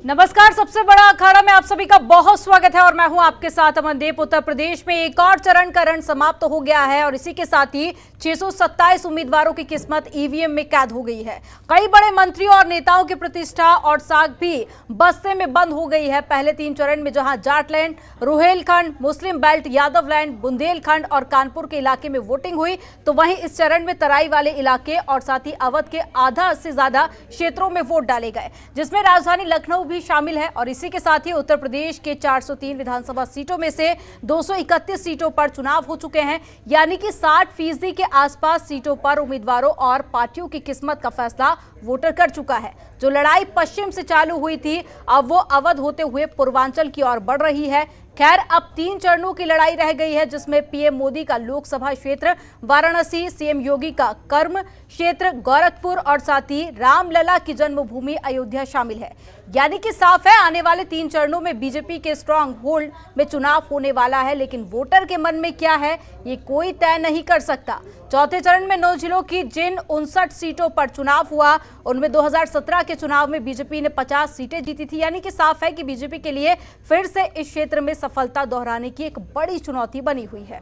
नमस्कार। सबसे बड़ा अखाड़ा में आप सभी का बहुत स्वागत है और मैं हूं आपके साथ अमनदीप। उत्तर प्रदेश में एक और चरण का रण समाप्त हो गया है और इसी के साथ ही 627 उम्मीदवारों की किस्मत ईवीएम में कैद हो गई है। कई बड़े मंत्रियों और नेताओं की प्रतिष्ठा और साख भी बस्ते में बंद हो गई है। पहले 3 चरण में जहां जाटलैंड, रुहेलखंड, मुस्लिम बेल्ट, यादवलैंड, बुंदेलखंड और कानपुर के इलाके में वोटिंग हुई, तो वहीं इस चरण में तराई वाले इलाके और साथ ही अवध के आधा से ज्यादा क्षेत्रों में वोट डाले गए, जिसमें राजधानी लखनऊ भी शामिल है। और इसी के साथ ही उत्तर प्रदेश के 403 विधानसभा सीटों में से 231 सीटों पर चुनाव हो चुके हैं, यानी कि 60% के आसपास सीटों पर उम्मीदवारों और पार्टियों की किस्मत का फैसला वोटर कर चुका है। जो लड़ाई पश्चिम से चालू हुई थी, अब वो अवध होते हुए पूर्वांचल की ओर बढ़ रही है। खैर, अब 3 चरणों की लड़ाई रह गई है, जिसमें पीएम मोदी का लोकसभा क्षेत्र वाराणसी, सीएम योगी का कर्म क्षेत्र गोरखपुर और साथ ही रामलला की जन्मभूमि अयोध्या शामिल है। यानी कि साफ है, आने वाले 3 चरणों में बीजेपी के स्ट्रांग होल्ड में चुनाव होने वाला है, लेकिन वोटर के मन में क्या है ये कोई तय नहीं कर सकता। चौथे चरण में 9 जिलों की जिन 59 सीटों पर चुनाव हुआ, उनमें 2017 के चुनाव में बीजेपी ने 50 सीटें जीती थी। यानी कि साफ है कि बीजेपी के लिए फिर से इस क्षेत्र में सफलता दोहराने की एक बड़ी चुनौती बनी हुई है।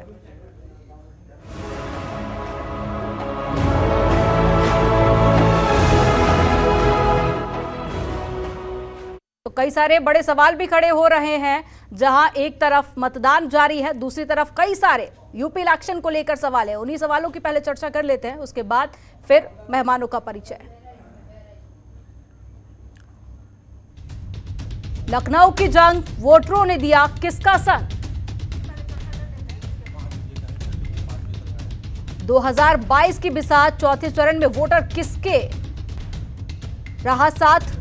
तो कई सारे बड़े सवाल भी खड़े हो रहे हैं, जहां एक तरफ मतदान जारी है, दूसरी तरफ कई सारे यूपी इलेक्शन को लेकर सवाल है। उन्हीं सवालों की पहले चर्चा कर लेते हैं, उसके बाद फिर मेहमानों का परिचय। लखनऊ की जंग, वोटरों ने दिया किसका संग? 2022 की बिसात, चौथे चरण में वोटर किसके रहा साथ?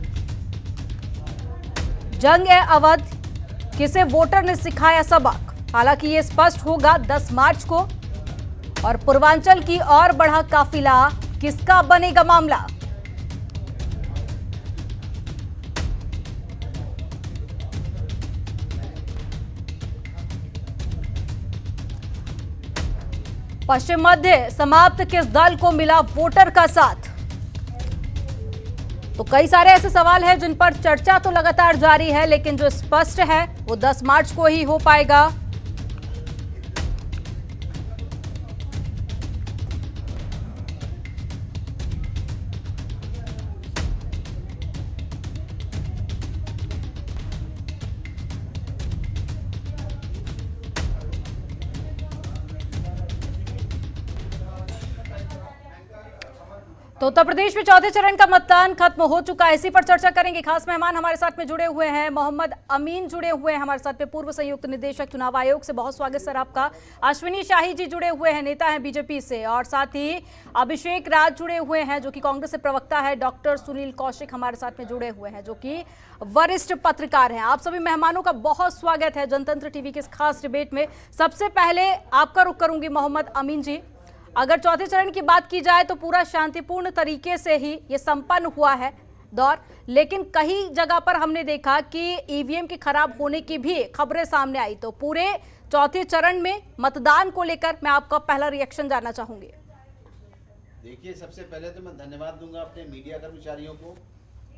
जंग है अवध, किसे वोटर ने सिखाया सबक? हालांकि ये स्पष्ट होगा 10 मार्च को। और पूर्वांचल की ओर बढ़ा काफिला, किसका बनेगा मामला? पश्चिम मध्य समाप्त, किस दल को मिला वोटर का साथ? तो कई सारे ऐसे सवाल हैं जिन पर चर्चा तो लगातार जारी है, लेकिन जो स्पष्ट है वो 10 मार्च को ही हो पाएगा। तो उत्तर प्रदेश में चौथे चरण का मतदान खत्म हो चुका है, इसी पर चर्चा करेंगे। खास मेहमान हमारे साथ में जुड़े हुए हैं, मोहम्मद अमीन जुड़े हुए हैं हमारे साथ में, पूर्व संयुक्त निदेशक चुनाव आयोग से, बहुत स्वागत सर आपका। अश्विनी शाही जी जुड़े हुए हैं, नेता हैं बीजेपी से, और साथ ही अभिषेक राज जुड़े हुए हैं जो कि कांग्रेस से प्रवक्ता है। डॉक्टर सुनील कौशिक हमारे साथ में जुड़े हुए हैं जो कि वरिष्ठ पत्रकार हैं। आप सभी मेहमानों का बहुत स्वागत है जनतंत्र टीवी के इस खास डिबेट में। सबसे पहले आपका रुख करूंगी मोहम्मद अमीन जी, अगर चौथे चरण की बात की जाए तो पूरा शांतिपूर्ण तरीके से ही ये संपन्न हुआ है दौर, लेकिन कई जगह पर हमने देखा कि ईवीएम के खराब होने की भी खबरें सामने आई। तो पूरे चौथे चरण में मतदान को लेकर मैं आपका पहला रिएक्शन जानना चाहूंगी। देखिए, सबसे पहले तो मैं धन्यवाद दूंगा अपने मीडिया कर्मचारियों को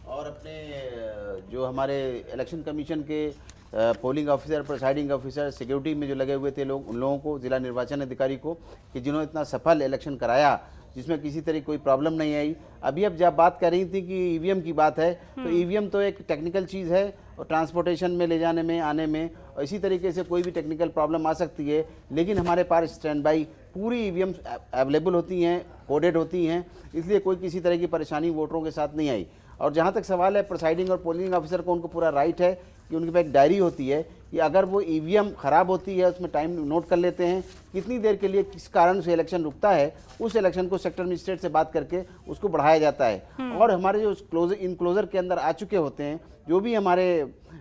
और अपने जो हमारे इलेक्शन कमीशन के polling officer, presiding officer, security में जो लगे हुए थे लोग, उन लोगों को, जिला निर्वाचन अधिकारी को, कि जिन्होंने इतना सफल इलेक्शन कराया जिसमें किसी तरह कोई प्रॉब्लम नहीं आई। अभी अब जब बात कर रही थी कि ईवीएम की बात है, तो ईवीएम तो एक टेक्निकल चीज़ है और ट्रांसपोर्टेशन में ले जाने में, आने में, और इसी तरीके से कोई भी टेक्निकल प्रॉब्लम आ सकती है, लेकिन हमारे पास स्टैंड बाई पूरी ईवीएम अवेलेबल होती हैं, कोडेड होती हैं, इसलिए कोई किसी तरह की परेशानी वोटरों के साथ नहीं आई। और जहाँ तक सवाल है प्रिसाइडिंग और पोलिंग ऑफिसर को, उनको पूरा राइट है कि उनके पास एक डायरी होती है कि अगर वो ईवीएम ख़राब होती है, उसमें टाइम नोट कर लेते हैं कितनी देर के लिए, किस कारण से इलेक्शन रुकता है, उस इलेक्शन को सेक्टर मजिस्ट्रेट से बात करके उसको बढ़ाया जाता है। और हमारे जो इनक्लोजर के अंदर आ चुके होते हैं जो भी हमारे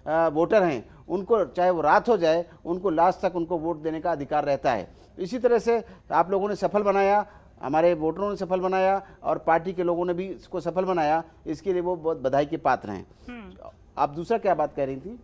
वोटर हैं, उनको चाहे वो रात हो जाए, उनको लास्ट तक उनको वोट देने का अधिकार रहता है। इसी तरह से आप लोगों ने सफल बनाया, हमारे वोटरों ने सफल बनाया और पार्टी के लोगों ने भी इसको सफल बनाया, इसके लिए वो बहुत बधाई के पात्र हैं। आप दूसरा क्या बात कह रही थी?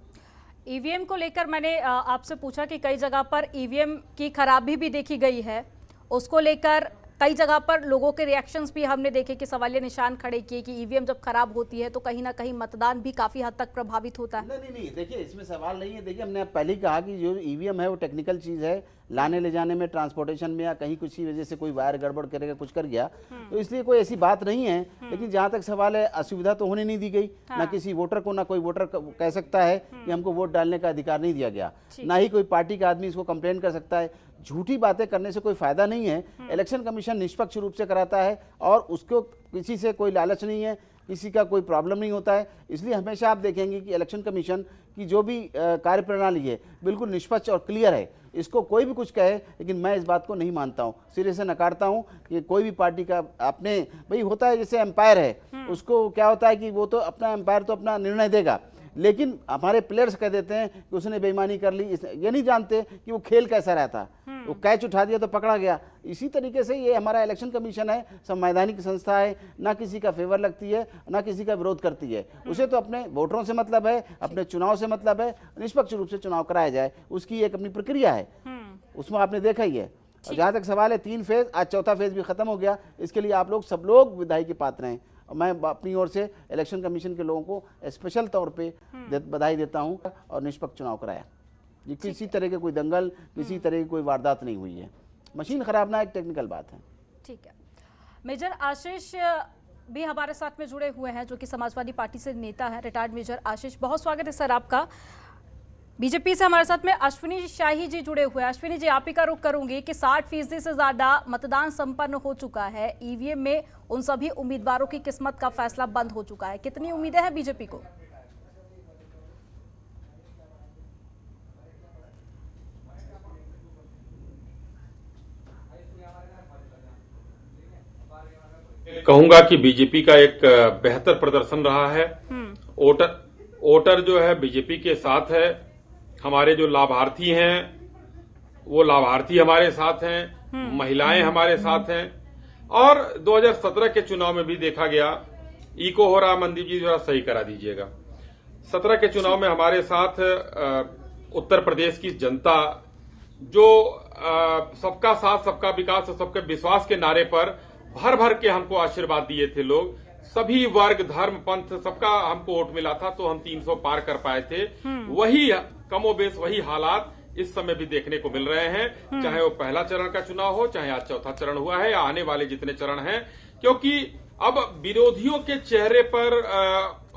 ईवीएम को लेकर मैंने आपसे पूछा कि कई जगह पर ईवीएम की खराबी भी देखी गई है, उसको लेकर कई जगह पर लोगों के रिएक्शंस भी हमने देखे कि सवालिया निशान खड़े किए कि ईवीएम जब खराब होती है तो कहीं ना कहीं मतदान भी काफी हद तक प्रभावित होता है। नहीं, देखिए इसमें सवाल नहीं है। देखिए हमने पहले ही कहा कि जो ईवीएम है वो टेक्निकल चीज़ है, लाने ले जाने में, ट्रांसपोर्टेशन में, या कहीं किसी वजह से कोई वायर गड़बड़ करेगा, कुछ कर गया तो इसलिए कोई ऐसी बात नहीं है। लेकिन जहाँ तक सवाल है, असुविधा तो होने नहीं दी गई। ना किसी वोटर को, ना कोई वोटर कह सकता है कि हमको वोट डालने का अधिकार नहीं दिया गया, ना ही कोई पार्टी का आदमी इसको कंप्लेन कर सकता है। झूठी बातें करने से कोई फायदा नहीं है। इलेक्शन कमीशन निष्पक्ष रूप से कराता है और उसको किसी से कोई लालच नहीं है, किसी का कोई प्रॉब्लम नहीं होता है। इसलिए हमेशा आप देखेंगे कि इलेक्शन कमीशन की जो भी कार्य प्रणाली है बिल्कुल निष्पक्ष और क्लियर है। इसको कोई भी कुछ कहे, लेकिन मैं इस बात को नहीं मानता हूँ, सिरे से नकारता हूँ कि कोई भी पार्टी का अपने भाई होता है, जैसे एम्पायर है, उसको क्या होता है कि वो तो अपना एम्पायर तो अपना निर्णय देगा, लेकिन हमारे प्लेयर्स कह देते हैं कि उसने बेईमानी कर ली, ये नहीं जानते कि वो खेल कैसा रहता। वो कैच उठा दिया तो पकड़ा गया। इसी तरीके से ये हमारा इलेक्शन कमीशन है, संवैधानिक संस्था है, ना किसी का फेवर लगती है, ना किसी का विरोध करती है। उसे तो अपने वोटरों से मतलब है, अपने चुनाव से मतलब है, निष्पक्ष रूप से चुनाव कराया जाए, उसकी एक अपनी प्रक्रिया है, उसमें आपने देखा ही है। और जहाँ तक सवाल है 3 फेज, आज चौथा फेज भी खत्म हो गया। इसके लिए आप लोग सब लोग विधायी के पात्र हैं और मैं अपनी ओर से इलेक्शन कमीशन के लोगों को स्पेशल तौर पे बधाई देता हूं और निष्पक्ष चुनाव कराया। ये किसी तरह के कोई दंगल, किसी तरह की कोई वारदात नहीं हुई है। मशीन खराब ना एक टेक्निकल बात है। ठीक है, मेजर आशीष भी हमारे साथ में जुड़े हुए हैं, जो कि समाजवादी पार्टी से नेता है, रिटायर्ड मेजर आशीष, बहुत स्वागत है सर आपका। बीजेपी से हमारे साथ में अश्विनी शाही जी जुड़े हुए हैं। अश्विनी जी, आप ही का रुख करूंगी कि 60% से ज्यादा मतदान संपन्न हो चुका है, ईवीएम में उन सभी उम्मीदवारों की किस्मत का फैसला बंद हो चुका है, कितनी उम्मीदें हैं बीजेपी को? कहूंगा कि बीजेपी का एक बेहतर प्रदर्शन रहा है। वोटर जो है बीजेपी के साथ है। हमारे जो लाभार्थी हैं वो लाभार्थी हमारे साथ हैं, महिलाएं हमारे साथ हैं। और 2017 के चुनाव में भी देखा गया, इको हो रहा, मनदीप जी जरा सही करा दीजिएगा। 17 के चुनाव में हमारे साथ उत्तर प्रदेश की जनता जो सबका साथ, सबका विकास और सबके विश्वास के नारे पर भर भर के हमको आशीर्वाद दिए थे लोग, सभी वर्ग, धर्म, पंथ, सबका हमको वोट मिला था, तो हम 300 पार कर पाए थे। वही कमोबेश वही हालात इस समय भी देखने को मिल रहे हैं, चाहे वो पहला चरण का चुनाव हो, चाहे आज चौथा चरण हुआ है, या आने वाले जितने चरण हैं। क्योंकि अब विरोधियों के चेहरे पर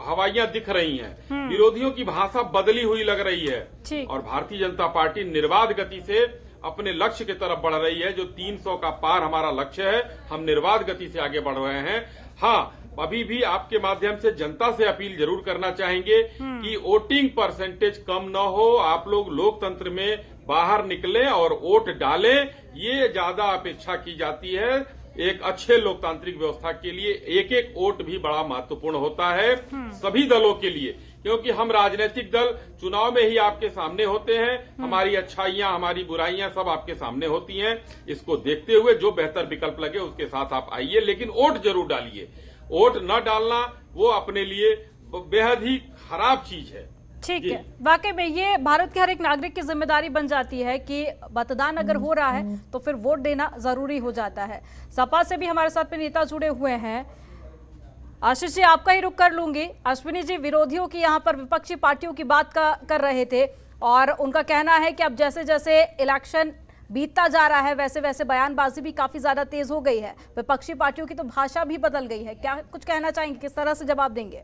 हवाइयां दिख रही हैं, विरोधियों की भाषा बदली हुई लग रही है, और भारतीय जनता पार्टी निर्बाध गति से अपने लक्ष्य की तरफ बढ़ रही है। जो 300 का पार हमारा लक्ष्य है, हम निर्बाध गति से आगे बढ़ रहे हैं। हाँ, अभी भी आपके माध्यम से जनता से अपील जरूर करना चाहेंगे कि वोटिंग परसेंटेज कम न हो, आप लोग लोकतंत्र में बाहर निकलें और वोट डालें, ये ज्यादा अपेक्षा की जाती है। एक अच्छे लोकतांत्रिक व्यवस्था के लिए एक एक वोट भी बड़ा महत्वपूर्ण होता है सभी दलों के लिए, क्योंकि हम राजनीतिक दल चुनाव में ही आपके सामने होते हैं, हमारी अच्छाइयां, हमारी बुराइयां सब आपके सामने होती हैं। इसको देखते हुए जो बेहतर विकल्प लगे उसके साथ आप आइए, लेकिन वोट जरूर डालिए। वोट न डालना वो अपने लिए बेहद ही खराब चीज है। ठीक है, वाकई में ये भारत के हर एक नागरिक की जिम्मेदारी बन जाती है कि मतदान अगर हो रहा है तो फिर वोट देना जरूरी हो जाता है। सपा से भी हमारे साथ में नेता जुड़े हुए हैं। आशीष जी, आपका ही रुख कर लूंगी। अश्विनी जी विरोधियों की यहाँ पर विपक्षी पार्टियों की बात कर रहे थे और उनका कहना है कि अब जैसे जैसे इलेक्शन बीतता जा रहा है वैसे वैसे बयानबाजी भी काफी ज्यादा तेज हो गई है, विपक्षी पार्टियों की तो भाषा भी बदल गई है। क्या कुछ कहना चाहेंगे, किस तरह से जवाब देंगे?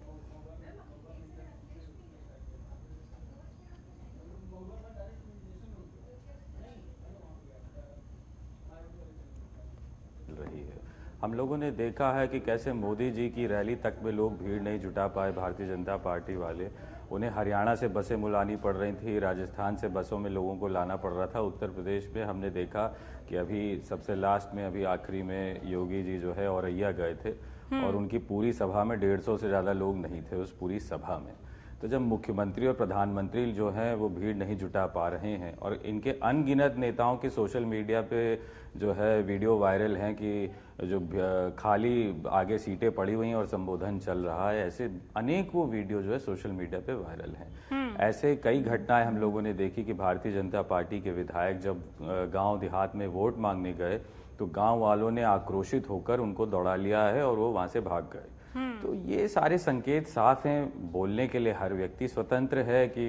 हम लोगों ने देखा है कि कैसे मोदी जी की रैली तक में लोग भीड़ नहीं जुटा पाए, भारतीय जनता पार्टी वाले। उन्हें हरियाणा से बसें बुलानी पड़ रही थी, राजस्थान से बसों में लोगों को लाना पड़ रहा था। उत्तर प्रदेश में हमने देखा कि अभी सबसे लास्ट में, अभी आखिरी में योगी जी जो है औरैया गए थे और उनकी पूरी सभा में 150 से ज़्यादा लोग नहीं थे उस पूरी सभा में। तो जब मुख्यमंत्री और प्रधानमंत्री जो हैं वो भीड़ नहीं जुटा पा रहे हैं और इनके अनगिनत नेताओं के सोशल मीडिया पे जो है वीडियो वायरल हैं कि जो खाली आगे सीटें पड़ी हुई हैं और संबोधन चल रहा है, ऐसे अनेक वो वीडियो जो है सोशल मीडिया पे वायरल हैं। ऐसे कई घटनाएं हम लोगों ने देखी कि भारतीय जनता पार्टी के विधायक जब गांव देहात में वोट मांगने गए तो गांव वालों ने आक्रोशित होकर उनको दौड़ा लिया है और वो वहां से भाग गए। तो ये सारे संकेत साफ हैं। बोलने के लिए हर व्यक्ति स्वतंत्र है कि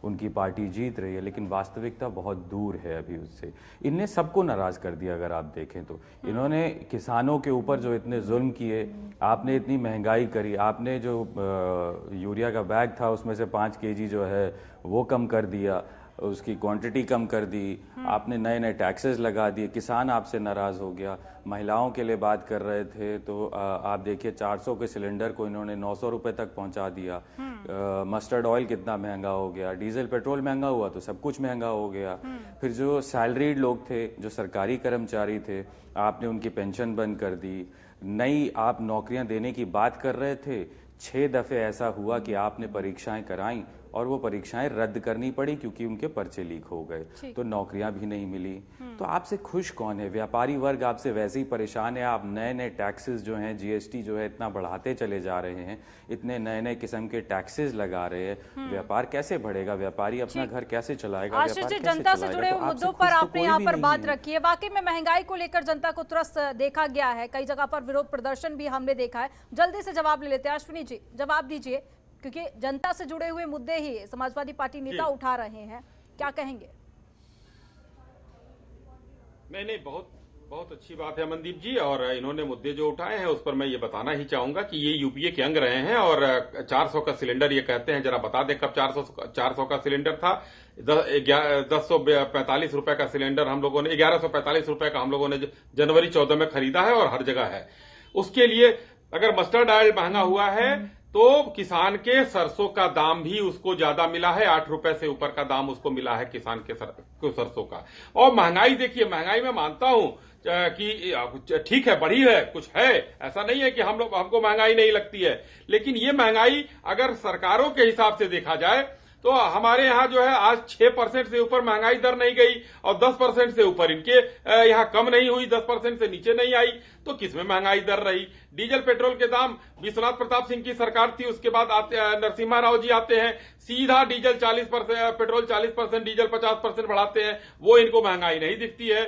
उनकी पार्टी जीत रही है, लेकिन वास्तविकता बहुत दूर है अभी उससे। इनने सबको नाराज कर दिया। अगर आप देखें तो इन्होंने किसानों के ऊपर जो इतने जुल्म किए, आपने इतनी महंगाई करी, आपने जो यूरिया का बैग था उसमें से 5 kg जो है वो कम कर दिया, उसकी क्वांटिटी कम कर दी, आपने नए नए टैक्सेस लगा दिए, किसान आपसे नाराज हो गया। महिलाओं के लिए बात कर रहे थे तो आप देखिए 400 के सिलेंडर को इन्होंने 900 रुपए तक पहुंचा दिया। मस्टर्ड ऑयल कितना महंगा हो गया, डीजल पेट्रोल महंगा हुआ तो सब कुछ महंगा हो गया। फिर जो सैलरीड लोग थे, जो सरकारी कर्मचारी थे, आपने उनकी पेंशन बंद कर दी। नई आप नौकरियां देने की बात कर रहे थे, 6 दफे ऐसा हुआ कि आपने परीक्षाएं कराई और वो परीक्षाएं रद्द करनी पड़ी क्योंकि उनके पर्चे लीक हो गए, तो नौकरियां भी नहीं मिली। तो आपसे खुश कौन है? व्यापारी वर्ग आपसे वैसे ही परेशान है। आप नए नए टैक्सेस जो हैं, जीएसटी जो है इतना बढ़ाते चले जा रहे हैं, इतने नए नए किस्म के टैक्सेस लगा रहे हैं, व्यापार कैसे बढ़ेगा? व्यापारी अपना घर कैसे चलाएगा? आशीष जी, जनता से जुड़े हुए मुद्दों पर आपने यहाँ पर बात रखी है। वाकई में महंगाई को लेकर जनता को त्रस्त देखा गया है, कई जगह पर विरोध प्रदर्शन भी हमने देखा है। जल्दी से जवाब ले लेते हैं। अश्विनी जी जवाब दीजिए, क्योंकि जनता से जुड़े हुए मुद्दे ही समाजवादी पार्टी नेता उठा रहे हैं, क्या कहेंगे? नहीं, बहुत अच्छी बात है अमनदीप जी। और इन्होंने मुद्दे जो उठाए हैं उस पर मैं ये बताना ही चाहूंगा कि ये यूपीए के अंग रहे हैं। और 400 का सिलेंडर ये कहते हैं, जरा बता दें कब 400 का सिलेंडर था? 1045 रुपए का सिलेंडर हम लोगों ने, 1145 रुपए का हम लोगों ने जनवरी 14 में खरीदा है और हर जगह है। उसके लिए अगर मस्टर्ड ऑयल महंगा हुआ है तो किसान के सरसों का दाम भी उसको ज्यादा मिला है, 8 रुपए से ऊपर का दाम उसको मिला है किसान के सरसों का। और महंगाई देखिए, महंगाई में मानता हूं कि ठीक है, बढ़ी है, कुछ है, ऐसा नहीं है कि हमको महंगाई नहीं लगती है। लेकिन ये महंगाई अगर सरकारों के हिसाब से देखा जाए तो हमारे यहाँ जो है आज 6% से ऊपर महंगाई दर नहीं गई और 10% से ऊपर इनके यहाँ कम नहीं हुई, 10% से नीचे नहीं आई। तो किसमें महंगाई दर रही? डीजल पेट्रोल के दाम विश्वनाथ प्रताप सिंह की सरकार थी, उसके बाद नरसिम्हा राव जी आते हैं, सीधा डीजल 40%, पेट्रोल 40%, डीजल 50% बढ़ाते हैं। वो इनको महंगाई नहीं दिखती है।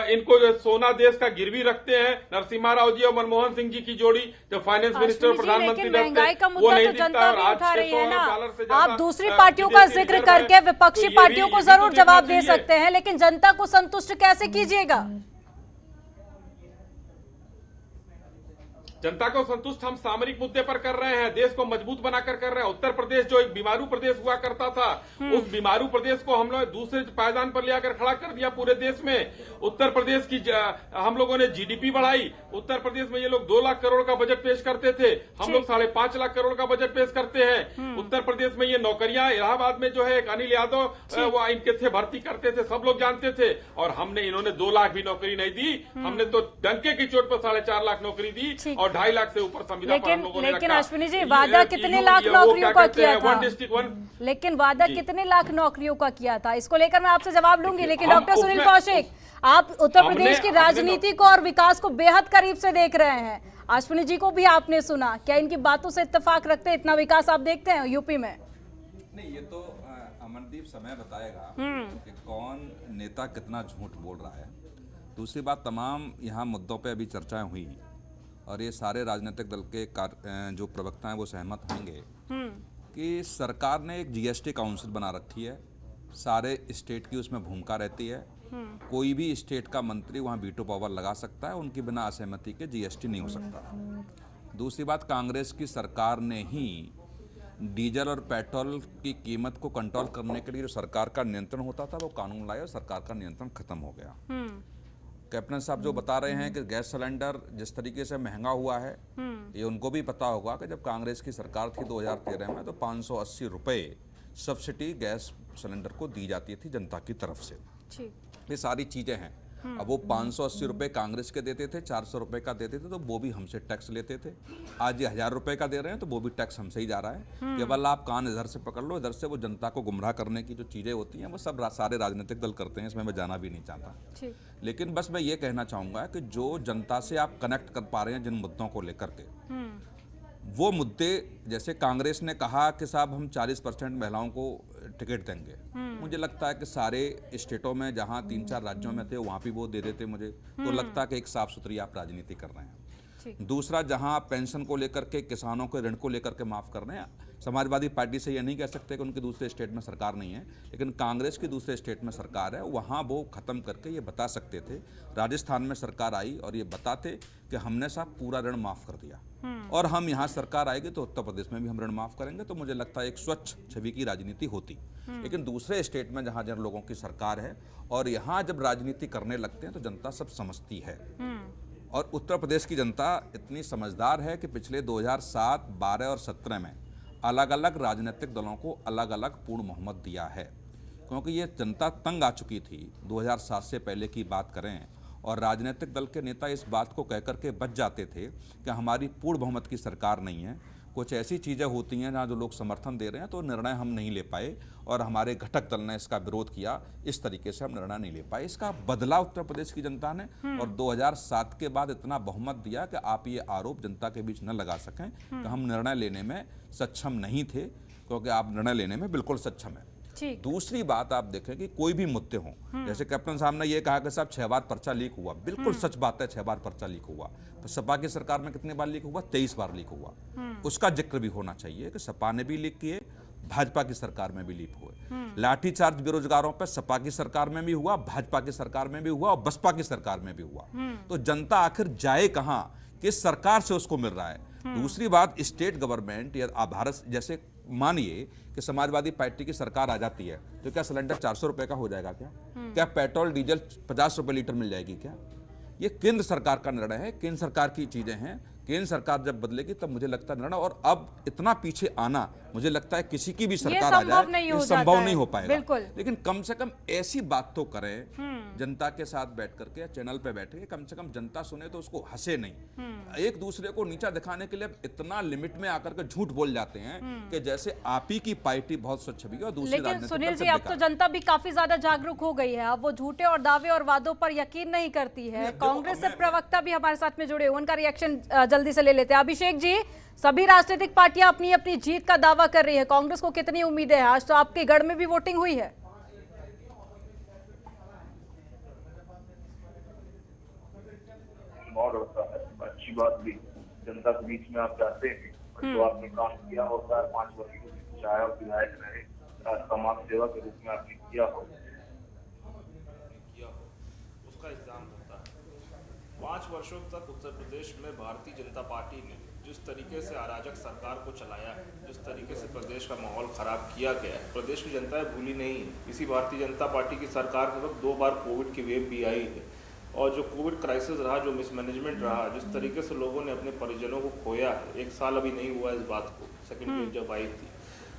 इनको जो सोना देश का गिरवी रखते हैं नरसिम्हा राव जी और मनमोहन सिंह जी की जोड़ी, जो फाइनेंस मिनिस्टर प्रधानमंत्री महंगाई का मुद्दा तो जनता भी उठा रही है ना। आप दूसरी पार्टियों का जिक्र करके विपक्षी पार्टियों को जरूर जवाब दे सकते हैं, लेकिन जनता को संतुष्ट कैसे कीजिएगा? जनता को संतुष्ट हम सामरिक मुद्दे पर कर रहे हैं, देश को मजबूत बनाकर कर रहे हैं। उत्तर प्रदेश जो एक बीमारू प्रदेश हुआ करता था, उस बीमारू प्रदेश को हम लोग दूसरे पायदान पर ले खड़ा कर दिया पूरे देश में। उत्तर प्रदेश की हम लोगों ने जीडीपी बढ़ाई। उत्तर प्रदेश में ये लोग 2 लाख करोड़ का बजट पेश करते थे, हम लोग 5.5 लाख करोड़ का बजट पेश करते हैं। उत्तर प्रदेश में ये नौकरियां इलाहाबाद में जो है एक अनिल यादव वो इनके थे, भर्ती करते थे, सब लोग जानते थे। और इन्होंने 2 लाख भी नौकरी नहीं दी, हमने तो डंके की चोट पर 4.5 लाख नौकरी दी और 2.5 लाख से ऊपर संविदा पर हम लोगों ने लेकिन अश्विनी जी, वादा कितने लाख नौकरियों का किया था? लेकिन वादा कितने लाख नौकरियों का किया था? इसको लेकर मैं आपसे जवाब लूंगी, लेकिन डॉक्टर सुनील कौशिक, आप उत्तर प्रदेश की राजनीति को और विकास को बेहद करीब से देख रहे हैं। अश्विनी जी को भी आपने सुना, क्या इनकी बातों से इत्तेफाक रखते हैं? इतना विकास आप देखते हैं यूपी में? नहीं, ये तो अमनदीप समय बताएगा कि कौन नेता कितना झूठ बोल रहा है। दूसरी बात, तमाम यहाँ मुद्दों पे अभी चर्चाएं हुई और ये सारे राजनीतिक दल के जो प्रवक्ता हैं वो सहमत होंगे कि सरकार ने एक जीएसटी काउंसिल बना रखी है। सारे स्टेट की उसमें भूमिका रहती है। कोई भी स्टेट का मंत्री वहाँ वीटो पावर लगा सकता है, उनकी बिना असहमति के जीएसटी नहीं हो सकता। दूसरी बात, कांग्रेस की सरकार ने ही डीजल और पेट्रोल की कीमत को कंट्रोल करने के लिए जो सरकार का नियंत्रण होता था वो कानून लाया और सरकार का नियंत्रण खत्म हो गया। कैप्टन साहब जो बता रहे हैं कि गैस सिलेंडर जिस तरीके से महंगा हुआ है, ये उनको भी पता होगा कि जब कांग्रेस की सरकार थी 2013 में तो 580 रुपये सब्सिडी गैस सिलेंडर को दी जाती थी जनता की तरफ से। ये सारी चीज़ें हैं। अब वो 580 रुपये कांग्रेस के देते थे, 400 रुपये का देते थे तो वो भी हमसे टैक्स लेते थे। आज ये 1000 रुपये का दे रहे हैं तो वो भी टैक्स हमसे ही जा रहा है। केवल आप कान इधर से पकड़ लो, इधर से वो जनता को गुमराह करने की जो चीज़ें होती हैं वो सब सारे राजनीतिक दल करते हैं, इसमें मैं जाना भी नहीं चाहता। लेकिन बस मैं ये कहना चाहूँगा कि जो जनता से आप कनेक्ट कर पा रहे हैं जिन मुद्दों को लेकर के, वो मुद्दे, जैसे कांग्रेस ने कहा कि साहब हम 40% महिलाओं को टिकट देंगे, मुझे लगता है कि सारे स्टेटों में जहां 3-4 राज्यों में थे वहां भी वो दे देते मुझे, तो लगता है कि एक साफ सुथरी आप राजनीति कर रहे हैं। दूसरा, जहां पेंशन को लेकर के, किसानों के ऋण को लेकर के माफ़ कर रहे हैं, समाजवादी पार्टी से ये नहीं कह सकते कि उनके दूसरे स्टेट में सरकार नहीं है, लेकिन कांग्रेस की दूसरे स्टेट में सरकार है, वहाँ वो ख़त्म करके ये बता सकते थे। राजस्थान में सरकार आई और ये बताते कि हमने साहब पूरा ऋण माफ़ कर दिया, और हम यहाँ सरकार आएगी तो उत्तर प्रदेश में भी हम ऋण माफ़ करेंगे, तो मुझे लगता है एक स्वच्छ छवि की राजनीति होती। लेकिन दूसरे स्टेट में जहाँ जिन लोगों की सरकार है और यहाँ जब राजनीति करने लगते हैं तो जनता सब समझती है। और उत्तर प्रदेश की जनता इतनी समझदार है कि पिछले 2007, 12 और 17 में अलग अलग राजनीतिक दलों को अलग अलग पूर्ण बहुमत दिया है, क्योंकि ये जनता तंग आ चुकी थी 2007 से पहले की बात करें, और राजनीतिक दल के नेता इस बात को कहकर के बच जाते थे कि हमारी पूर्ण बहुमत की सरकार नहीं है, कुछ ऐसी चीज़ें होती हैं जहाँ जो लोग समर्थन दे रहे हैं तो निर्णय हम नहीं ले पाए, और हमारे घटक दल ने इसका विरोध किया, इस तरीके से हम निर्णय नहीं ले पाए। इसका बदला उत्तर प्रदेश की जनता ने, और 2007 के बाद इतना बहुमत दिया कि आप ये आरोप जनता के बीच न लगा सकें कि हम निर्णय लेने में सक्षम नहीं थे, क्योंकि आप निर्णय लेने में बिल्कुल सक्षम है। दूसरी बात आप देखें कि कोई भी मुद्दे हों, जैसे कैप्टन साहब ने ये कहा कि साहब 6 बार पर्चा लीक हुआ, बिल्कुल सच बात है, 6 बार पर्चा लीक हुआ। सपा की सरकार में कितने बार लीक हुआ? 23 बार लीक हुआ। उसका जिक्र भी होना चाहिए कि सपा ने भी लीक किए, भाजपा की सरकार में भी लीक हुए। लाठीचार्ज बेरोजगारों पर सपा की सरकार में भी हुआ, भाजपा की सरकार में भी हुआ और बसपा की सरकार में भी हुआ। तो जनता आखिर जाए कहां, किस सरकार से उसको मिल रहा है? दूसरी बात, स्टेट गवर्नमेंट या भारत, जैसे मानिए कि समाजवादी पार्टी की सरकार आ जाती है तो क्या सिलेंडर 400 रुपए का हो जाएगा? क्या पेट्रोल डीजल 50 रुपए लीटर मिल जाएगी? क्या ये केंद्र सरकार का निर्णय है, केंद्र सरकार की चीजें हैं। केंद्र सरकार जब बदलेगी तब मुझे लगता है निर्णय, और अब इतना पीछे आना मुझे लगता है किसी की भी सरकार आ जाए ये संभव नहीं हो पाएगा। लेकिन कम से कम ऐसी बात तो करें जनता के साथ बैठ करके, चैनल पे बैठे, कम से कम जनता सुने तो उसको हंसे नहीं। एक दूसरे को नीचा दिखाने के लिए इतना लिमिट में आकर के झूठ बोल जाते हैं कि जैसे आप ही की पार्टी बहुत स्वच्छ भी है और दूसरी लेकिन सुनील जी, अब तो जनता भी काफी ज्यादा जागरूक हो गई है, अब वो झूठे और दावे और वादों पर यकीन नहीं करती है। कांग्रेस से प्रवक्ता भी हमारे साथ में जुड़े, उनका रिएक्शन जल्दी से ले लेते हैं। अभिषेक जी, सभी राजनीतिक पार्टियां अपनी अपनी जीत का दावा कर रही है, कांग्रेस को कितनी उम्मीदें हैं? आज तो आपके गढ़ में भी वोटिंग हुई है। अच्छी बात भी, जनता के बीच में आप जाते हैं तो आपने काम किया होता है, 5 वर्ष की चाहे आप विधायक रहे, समाज सेवा के रूप में आपने किया हो, उसका इल्जाम होता है। 5 वर्षों तक उत्तर प्रदेश में भारतीय जनता पार्टी ने जिस तरीके से अराजक सरकार को चलाया है, जिस तरीके से प्रदेश का माहौल खराब किया गया है, प्रदेश की जनता भूली नहीं है। इसी भारतीय जनता पार्टी की सरकार के वक्त 2 बार कोविड की वेव भी आई है, और जो कोविड क्राइसिस रहा, जो मिसमैनेजमेंट रहा, जिस तरीके से लोगों ने अपने परिजनों को खोया है, 1 साल अभी नहीं हुआ इस बात को, सेकेंड वेव जब आई थी,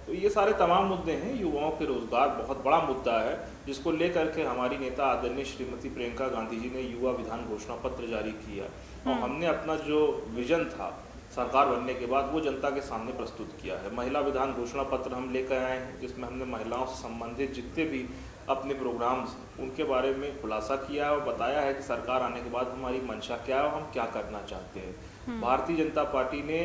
तो ये सारे तमाम मुद्दे हैं। युवाओं के रोजगार बहुत बड़ा मुद्दा है, जिसको लेकर के हमारी नेता आदरणीय श्रीमती प्रियंका गांधी जी ने युवा विधान घोषणा पत्र जारी किया, और हमने अपना जो विजन था सरकार बनने के बाद वो जनता के सामने प्रस्तुत किया है। महिला विधान घोषणा पत्र हम लेकर आए हैं, जिसमें हमने महिलाओं से संबंधित जितने भी अपने प्रोग्राम्स उनके बारे में खुलासा किया है और बताया है कि सरकार आने के बाद हमारी मंशा क्या है और हम क्या करना चाहते हैं। भारतीय जनता पार्टी ने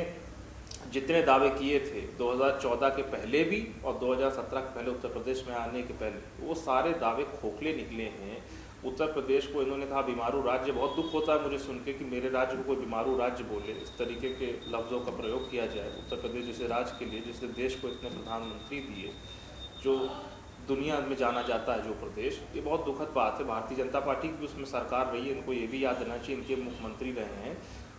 जितने दावे किए थे 2014 के पहले भी और 2017 के पहले उत्तर प्रदेश में आने के पहले, वो सारे दावे खोखले निकले हैं। उत्तर प्रदेश को इन्होंने कहा बीमारू राज्य, बहुत दुख होता है मुझे सुन के कि मेरे राज्य को कोई बीमारू राज्य बोले, इस तरीके के लफ्ज़ों का प्रयोग किया जाए उत्तर प्रदेश जैसे राज्य के लिए, जिससे देश को इतने प्रधानमंत्री दिए, जो दुनिया में जाना जाता है जो प्रदेश, ये बहुत दुखद बात है। भारतीय जनता पार्टी की उसमें सरकार रही है, इनको ये भी याद रहना चाहिए, इनके मुख्यमंत्री रहे हैं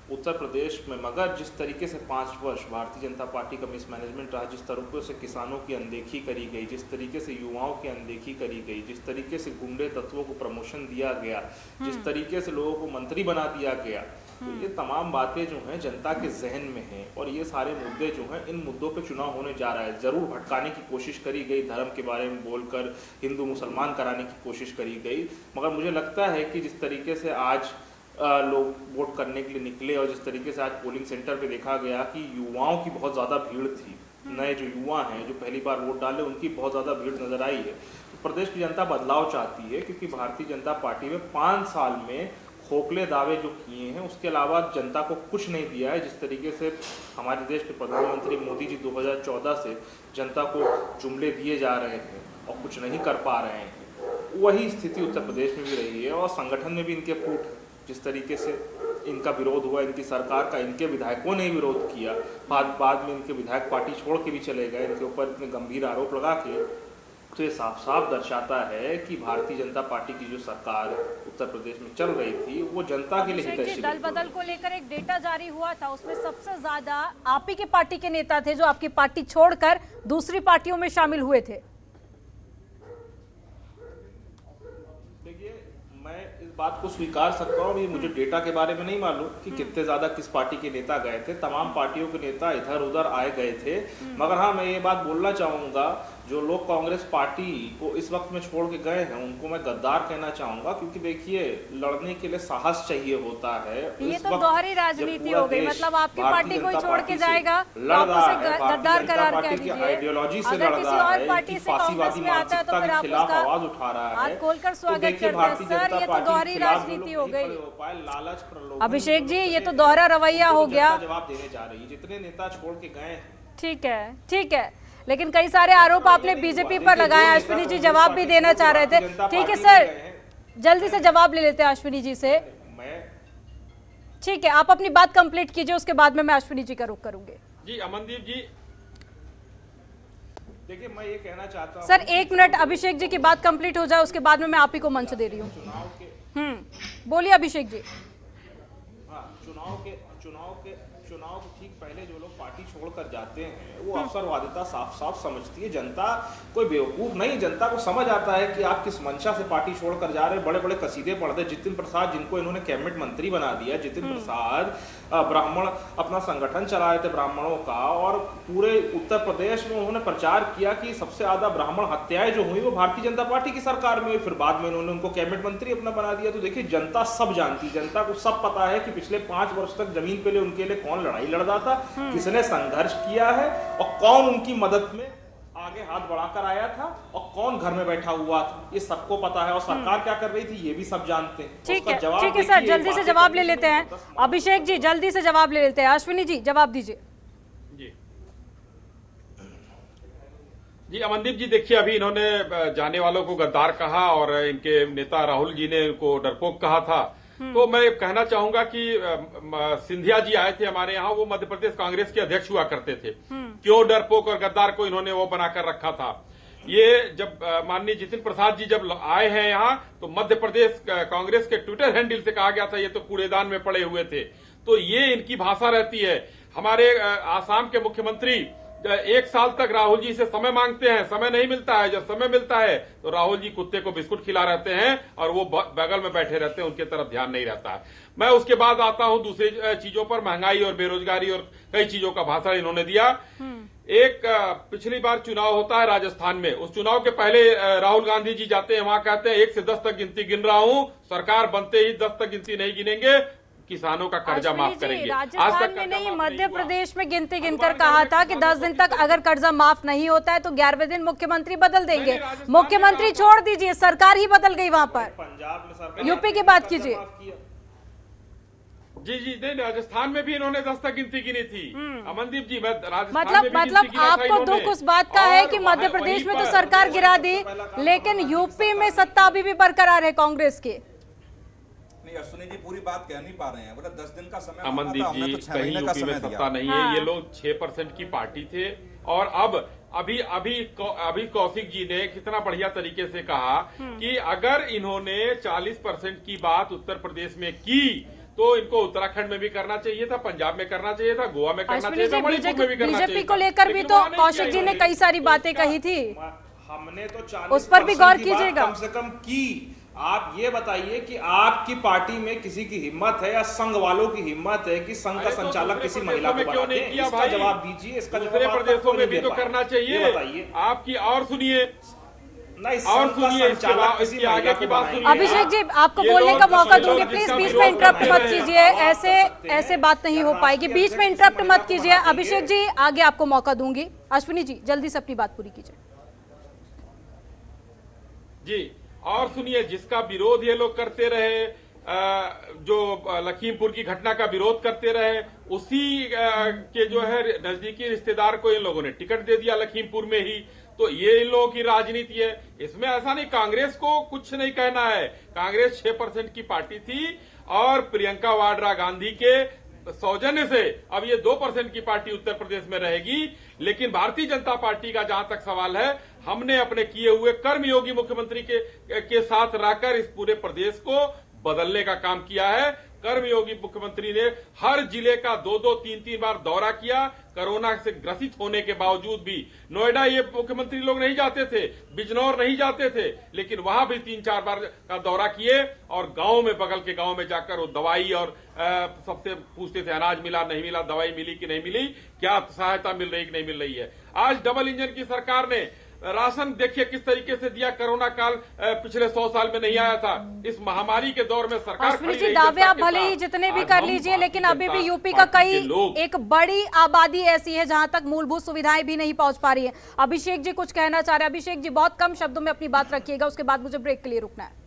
उत्तर प्रदेश में, मगर जिस तरीके से 5 वर्ष भारतीय जनता पार्टी का मिसमैनेजमेंट रहा, जिस तरीके से किसानों की अनदेखी करी गई, जिस तरीके से युवाओं की अनदेखी करी गई, जिस तरीके से गुंडे तत्वों को प्रमोशन दिया गया, जिस तरीके से लोगों को मंत्री बना दिया गया, तो ये तमाम बातें जो हैं जनता के जहन में हैं, और ये सारे मुद्दे जो हैं, इन मुद्दों पे चुनाव होने जा रहा है। ज़रूर भटकाने की कोशिश करी गई, धर्म के बारे में बोलकर हिंदू मुसलमान कराने की कोशिश करी गई, मगर मुझे लगता है कि जिस तरीके से आज लोग वोट करने के लिए निकले और जिस तरीके से आज पोलिंग सेंटर पे देखा गया कि युवाओं की बहुत ज़्यादा भीड़ थी, नए जो युवा हैं जो पहली बार वोट डाले, उनकी बहुत ज़्यादा भीड़ नज़र आई है। तो प्रदेश की जनता बदलाव चाहती है, क्योंकि भारतीय जनता पार्टी में 5 साल में खोखले दावे जो किए हैं उसके अलावा जनता को कुछ नहीं दिया है। जिस तरीके से हमारे देश के प्रधानमंत्री मोदी जी 2014 से जनता को जुमले दिए जा रहे हैं और कुछ नहीं कर पा रहे हैं, वही स्थिति उत्तर प्रदेश में भी रही है और संगठन में भी इनके फूट है। जिस तरीके से इनका विरोध हुआ, इनकी सरकार का इनके विधायकों ने विरोध किया, बाद में इनके विधायक पार्टी छोड़ के भी चले गए, इनके ऊपर इतने गंभीर आरोप लगा के, तो ये साफ साफ दर्शाता है कि भारतीय जनता पार्टी की जो सरकार उत्तर प्रदेश में चल रही थी वो जनता के लिए हितैषी दल बदल को लेकर एक डेटा जारी हुआ था, उसमें सबसे ज्यादा आप ही के पार्टी के नेता थे जो आपकी पार्टी छोड़कर दूसरी पार्टियों में शामिल हुए थे। देखिए, मैं इस बात को स्वीकार सकता हूँ, ये मुझे डेटा के बारे में नहीं मालूम कि कितने ज्यादा किस पार्टी के नेता गए थे। तमाम पार्टियों के नेता इधर उधर आए गए थे, मगर हाँ, मैं ये बात बोलना चाहूंगा, जो लोग कांग्रेस पार्टी को इस वक्त में छोड़ के गए हैं उनको मैं गद्दार कहना चाहूंगा, क्योंकि देखिए, लड़ने के लिए साहस चाहिए होता है। ये तो दोहरी राजनीति हो गई, मतलब आपकी पार्टी कोई छोड़ के जाएगा तो आप उसे गद्दार करार कह दीजिए। आइडियोलॉजी से अगर लड़ किसी रहा और है, पार्टी से कांग्रेस में आता है तो फिर आप उसका आवाज उठा रहा है, हाथ खोलकर स्वागत करते हैं। सर, ये तो दोहरी राजनीति हो गई। लालच प्रलोभन, अभिषेक जी, ये तो दोहरा रवैया हो गया। जवाब देने जा रही है, जितने नेता छोड़ के गए। ठीक है, लेकिन कई सारे आरोप आपने बीजेपी पर लगाए। अश्विनी जी जवाब भी देना चाह रहे थे। ठीक है सर, जल्दी से जवाब ले लेते हैं अश्विनी जी से। ठीक है, आप अपनी बात कंप्लीट कीजिए, उसके बाद में मैं अश्विनी जी का रुख करूंगी। जी अमनदीप जी, देखिए, मैं ये कहना चाहता हूं सर, 1 मिनट, अभिषेक जी की बात कंप्लीट हो जाए, उसके बाद में मैं आप ही को मंच दे रही हूँ। बोलिए अभिषेक जी। चुनाव के ठीक पहले जो लोग पार्टी छोड़कर जाते हैं वो अवसरवादिता साफ साफ समझती है। जनता कोई बेवकूफ नहीं, जनता को समझ आता है कि आप किस मंशा से पार्टी छोड़कर जा रहे हैं। बड़े बड़े कसीदे पढ़ते, जितिन प्रसाद जिनको इन्होंने कैबिनेट मंत्री बना दिया, जितिन प्रसाद ब्राह्मण अपना संगठन चला रहे थे ब्राह्मणों का, और पूरे उत्तर प्रदेश में उन्होंने प्रचार किया कि सबसे ज्यादा ब्राह्मण हत्याएं जो हुई वो भारतीय जनता पार्टी की सरकार में हुई। फिर बाद में इन्होंने उनको कैबिनेट मंत्री अपना बना दिया। तो देखिए, जनता सब जानती, जनता को सब पता है कि पिछले 5 वर्ष तक जमीन पे उनके लिए कौन लड़ाई लड़ रहा था, किसने संघर्ष किया है और कौन उनकी मदद में आगे हाथ बढ़ाकर आया था और कौन घर में बैठा हुआ था, ये सबको पता है। और सरकार क्या कर रही थी ये भी सब जानते हैं। ठीक है सर, जल्दी से जवाब ले लेते हैं। अभिषेक जी जल्दी से जवाब ले लेते हैं। अश्विनी जी जवाब दीजिए। जी अमनदीप जी, देखिए, अभी इन्होंने जाने वालों को गद्दार कहा और इनके नेता राहुल जी ने इनको डरपोक कहा था। तो मैं कहना चाहूंगा कि सिंधिया जी आए थे हमारे यहाँ, वो मध्य प्रदेश कांग्रेस के अध्यक्ष हुआ करते थे। क्यों डरपोक और गद्दार को इन्होंने वो बनाकर रखा था? ये जब माननीय जितिन प्रसाद जी जब आए हैं यहाँ, तो मध्य प्रदेश कांग्रेस के ट्विटर हैंडल से कहा गया था ये तो कूड़ेदान में पड़े हुए थे। तो ये इनकी भाषा रहती है। हमारे आसाम के मुख्यमंत्री 1 साल तक राहुल जी से समय मांगते हैं, समय नहीं मिलता है। जब समय मिलता है तो राहुल जी कुत्ते को बिस्कुट खिला रहते हैं और वो बगल में बैठे रहते हैं, उनके तरफ ध्यान नहीं रहता है। मैं उसके बाद आता हूं दूसरी चीजों पर, महंगाई और बेरोजगारी और कई चीजों का भाषण इन्होंने दिया। एक पिछली बार चुनाव होता है राजस्थान में, उस चुनाव के पहले राहुल गांधी जी जाते हैं, वहां कहते हैं 1 से 10 तक गिनती गिन रहा हूं, सरकार बनते ही 10 तक गिनती नहीं गिनेंगे, किसानों का कर्जा माफ करेंगे। राजस्थान में नहीं, मध्य प्रदेश में गिनती गिनकर कहा था कि 10 दिन तक अगर कर्जा माफ नहीं होता है तो 11वें दिन मुख्यमंत्री बदल देंगे। मुख्यमंत्री छोड़ दीजिए, सरकार ही बदल गई वहां पर। पंजाब में सरकार, यूपी की बात कीजिए। जी नहीं, राजस्थान में भी इन्होंने 10 तक गिनती गिनी थी। अमनदीप जी, मैं राजस्थान मतलब आपको दुख उस बात का है कि मध्य प्रदेश में तो सरकार गिरा दी, लेकिन यूपी में सत्ता अभी भी बरकरार है कांग्रेस की। नहीं, अश्विनी जी पूरी बात कह नहीं पा रहे हैं। बोला 10 दिन का समय। अमनदीप जी, कहीं यूपी में सत्ता नहीं है। ये लोग 6% की पार्टी थे और अब अभी कौशिक जी ने कितना बढ़िया तरीके से कहा कि अगर इन्होंने 40% की बात उत्तर प्रदेश में की तो इनको उत्तराखंड में भी करना चाहिए था, पंजाब में करना चाहिए था, गोवा में करना चाहिए था, मणिपुर में भी करना चाहिए था। बीजेपी को लेकर भी तो कौशिक जी ने कई सारी बातें कही थी, हमने तो 40% उस पर भी गौर कीजिएगा। कम से कम की। आप ये बताइए कि आपकी पार्टी में किसी की हिम्मत है या संघ वालों की हिम्मत है कि संघ का संचालक किसी महिला को बना दे? इसका जवाब दीजिए। इसका दूसरे प्रदेशों में भी तो करना चाहिए। बताइए आपकी और सुनिए, और सुनिए, किसी आगे की बात सुनिए। अभिषेक जी आपको बोलने का मौका दूंगी, प्लीज बीच में इंटरप्ट मत कीजिए। ऐसे बात नहीं हो पाएगी, बीच में इंटरप्ट मत कीजिए। अभिषेक जी आगे आपको मौका दूंगी। अश्विनी जी जल्दी से अपनी बात पूरी कीजिए। जी और सुनिए, जिसका विरोध ये लोग करते रहे, जो लखीमपुर की घटना का विरोध करते रहे, उसी के जो है नजदीकी रिश्तेदार को इन लोगों ने टिकट दे दिया लखीमपुर में ही। तो ये इन लोगों की राजनीति है। इसमें ऐसा नहीं, कांग्रेस को कुछ नहीं कहना है। कांग्रेस 6% की पार्टी थी और प्रियंका वाड्रा गांधी के सौजन्य से अब ये 2% की पार्टी उत्तर प्रदेश में रहेगी। लेकिन भारतीय जनता पार्टी का जहां तक सवाल है, हमने अपने किए हुए कर्मयोगी मुख्यमंत्री के साथ रहकर इस पूरे प्रदेश को बदलने का काम किया है। कर्मयोगी मुख्यमंत्री ने हर जिले का 2-2, 3-3 बार दौरा किया। कोरोना से ग्रसित होने के बावजूद भी नोएडा ये मुख्यमंत्री लोग नहीं जाते थे, बिजनौर नहीं जाते थे, लेकिन वहां भी 3-4 बार का दौरा किए और गांव में, बगल के गांव में जाकर वो दवाई और सबसे पूछते थे अनाज मिला नहीं मिला, दवाई मिली कि नहीं मिली, क्या सहायता मिल रही कि नहीं मिल रही है। आज डबल इंजन की सरकार ने राशन देखिए किस तरीके से दिया। कोरोना काल पिछले 100 साल में नहीं आया था। इस महामारी के दौर में सरकार खड़ी रही। दावे आप भले ही जितने भी कर लीजिए, लेकिन अभी भी यूपी का कई एक बड़ी आबादी ऐसी है जहां तक मूलभूत सुविधाएं भी नहीं पहुंच पा रही है। अभिषेक जी कुछ कहना चाह रहे हैं। अभिषेक जी बहुत कम शब्दों में अपनी बात रखिएगा, उसके बाद मुझे ब्रेक के लिए रुकना है।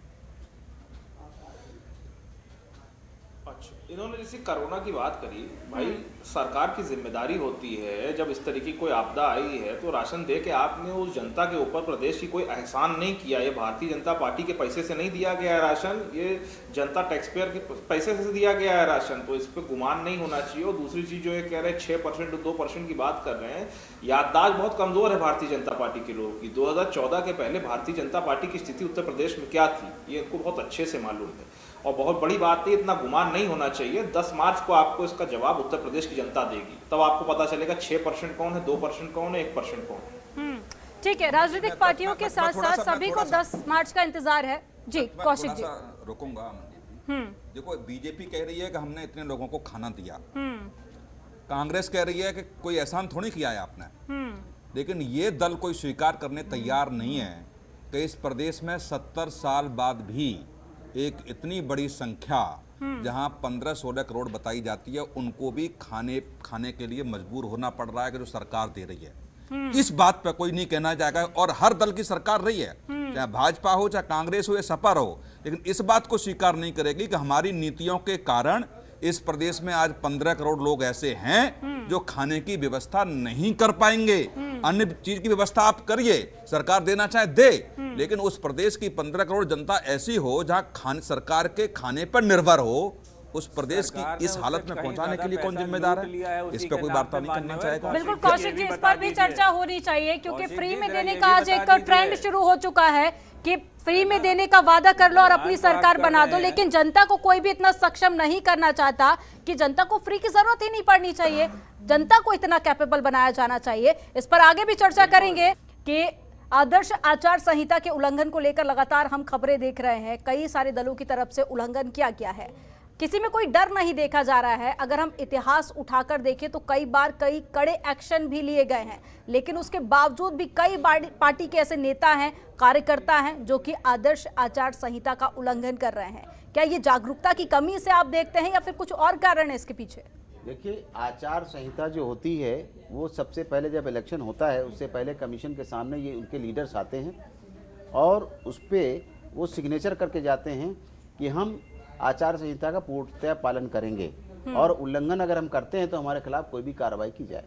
इन्होंने जैसे कोरोना की बात करी, भाई सरकार की जिम्मेदारी होती है, जब इस तरीके की कोई आपदा आई है तो राशन दे के आपने उस जनता के ऊपर प्रदेश की कोई एहसान नहीं किया। ये भारतीय जनता पार्टी के पैसे से नहीं दिया गया है राशन, ये जनता टैक्स पेयर के पैसे से दिया गया है राशन, तो इस पर गुमान नहीं होना चाहिए। और दूसरी चीज जो ये कह रहे हैं 6% 2% की बात कर रहे हैं, याददाश्त बहुत कमजोर है भारतीय जनता पार्टी के लोगों की। 2014 के पहले भारतीय जनता पार्टी की स्थिति उत्तर प्रदेश में क्या थी ये इनको बहुत अच्छे से मालूम है। और बहुत बड़ी बात है, इतना गुमान नहीं होना चाहिए। 10 मार्च को आपको इसका जवाब उत्तर प्रदेश की जनता देगी, तब आपको पता चलेगा 6% कौन है, 2% कौन है, 1% कौन है। ठीक है, राजनीतिक पार्टियों के साथ साथ सभी को 10 मार्च का इंतजार है। जी कौशिक जी रुकूंगा। देखो, बीजेपी कह रही है कि हमने इतने लोगों को खाना दिया, कांग्रेस कह रही है कि कोई एहसान थोड़ी किया है आपने। लेकिन ये दल कोई स्वीकार करने तैयार नहीं है कि इस प्रदेश में 70 साल बाद भी एक इतनी बड़ी संख्या जहां 15-16 करोड़ बताई जाती है, उनको भी खाने के लिए मजबूर होना पड़ रहा है कि जो सरकार दे रही है। इस बात पर कोई नहीं कहना चाहेगा। और हर दल की सरकार रही है, चाहे भाजपा हो, चाहे कांग्रेस हो, या सपा हो, लेकिन इस बात को स्वीकार नहीं करेगी कि हमारी नीतियों के कारण इस प्रदेश में आज 15 करोड़ लोग ऐसे हैं जो खाने की व्यवस्था नहीं कर पाएंगे। अन्य चीज की व्यवस्था आप करिए, सरकार देना चाहे दे, लेकिन उस प्रदेश की 15 करोड़ जनता ऐसी हो जहां सरकार के खाने पर निर्भर हो, उस प्रदेश की इस हालत में पहुंचाने के लिए कौन जिम्मेदार है? इस पर कोई वार्ता नहीं करना चाहेगा। बिल्कुल कौशिक जी, इस पर भी चर्चा होनी चाहिए, क्योंकि फ्री में देने का आज एक ट्रेंड शुरू हो चुका है कि फ्री में देने का वादा कर लो और अपनी सरकार बना दो, लेकिन जनता को कोई भी इतना सक्षम नहीं करना चाहता कि जनता को फ्री की जरूरत ही नहीं पड़नी चाहिए, जनता को इतना कैपेबल बनाया जाना चाहिए। इस पर आगे भी चर्चा करेंगे कि आदर्श आचार संहिता के उल्लंघन को लेकर लगातार हम खबरें देख रहे हैं, कई सारे दलों की तरफ से उल्लंघन किया गया है, किसी में कोई डर नहीं देखा जा रहा है। अगर हम इतिहास उठाकर देखें तो कई बार कई कड़े एक्शन भी लिए गए हैं, लेकिन उसके बावजूद भी कई पार्टी के ऐसे नेता हैं, कार्यकर्ता हैं जो कि आदर्श आचार संहिता का उल्लंघन कर रहे हैं। क्या ये जागरूकता की कमी से आप देखते हैं या फिर कुछ और कारण है इसके पीछे? देखिए, आचार संहिता जो होती है वो सबसे पहले जब इलेक्शन होता है उससे पहले कमीशन के सामने ये उनके लीडर्स आते हैं और उस पर वो सिग्नेचर करके जाते हैं कि हम आचार संहिता का पूर्णतः पालन करेंगे और उल्लंघन अगर हम करते हैं तो हमारे खिलाफ कोई भी कार्रवाई की जाए।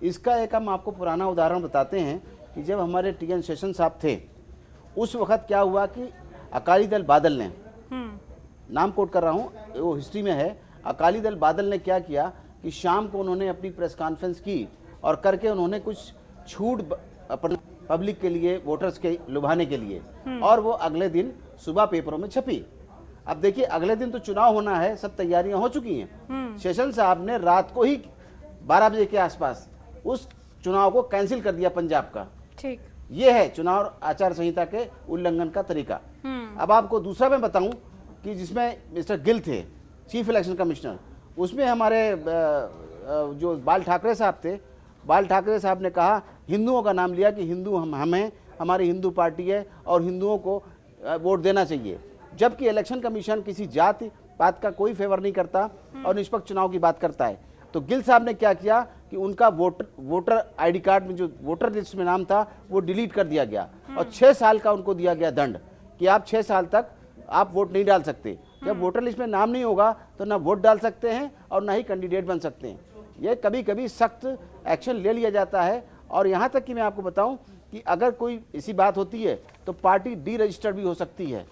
इसका एक हम आपको पुराना उदाहरण बताते हैं कि जब हमारे TN शेषन साहब थे उस वक्त क्या हुआ कि अकाली दल बादल ने, नाम कोट कर रहा हूँ, वो हिस्ट्री में है, अकाली दल बादल ने क्या किया कि शाम को उन्होंने अपनी प्रेस कॉन्फ्रेंस की और करके उन्होंने कुछ छूट पब्लिक के लिए, वोटर्स के लुभाने के लिए, और वो अगले दिन सुबह पेपरों में छपी। अब देखिए, अगले दिन तो चुनाव होना है, सब तैयारियां हो चुकी हैं। शेषन साहब ने रात को ही 12 बजे के आसपास उस चुनाव को कैंसिल कर दिया पंजाब का। ठीक, ये है चुनाव आचार संहिता के उल्लंघन का तरीका। अब आपको दूसरा मैं बताऊं कि जिसमें मिस्टर गिल थे, चीफ इलेक्शन कमिश्नर, उसमें हमारे जो बाल ठाकरे साहब थे, बाल ठाकरे साहब ने कहा, हिंदुओं का नाम लिया कि हिंदू हम हैं, हमारी हिंदू पार्टी है और हिंदुओं को वोट देना चाहिए, जबकि इलेक्शन कमीशन किसी जाति पात का कोई फेवर नहीं करता और निष्पक्ष चुनाव की बात करता है। तो गिल साहब ने क्या किया कि उनका वोटर ID कार्ड में जो वोटर लिस्ट में नाम था वो डिलीट कर दिया गया और 6 साल का उनको दिया गया दंड कि आप 6 साल तक आप वोट नहीं डाल सकते। जब वोटर लिस्ट में नाम नहीं होगा तो ना वोट डाल सकते हैं और ना ही कैंडिडेट बन सकते हैं। ये कभी कभी सख्त एक्शन ले लिया जाता है। और यहाँ तक कि मैं आपको बताऊं कि अगर कोई ऐसी बात होती है तो पार्टी डी रजिस्टर्ड भी हो सकती है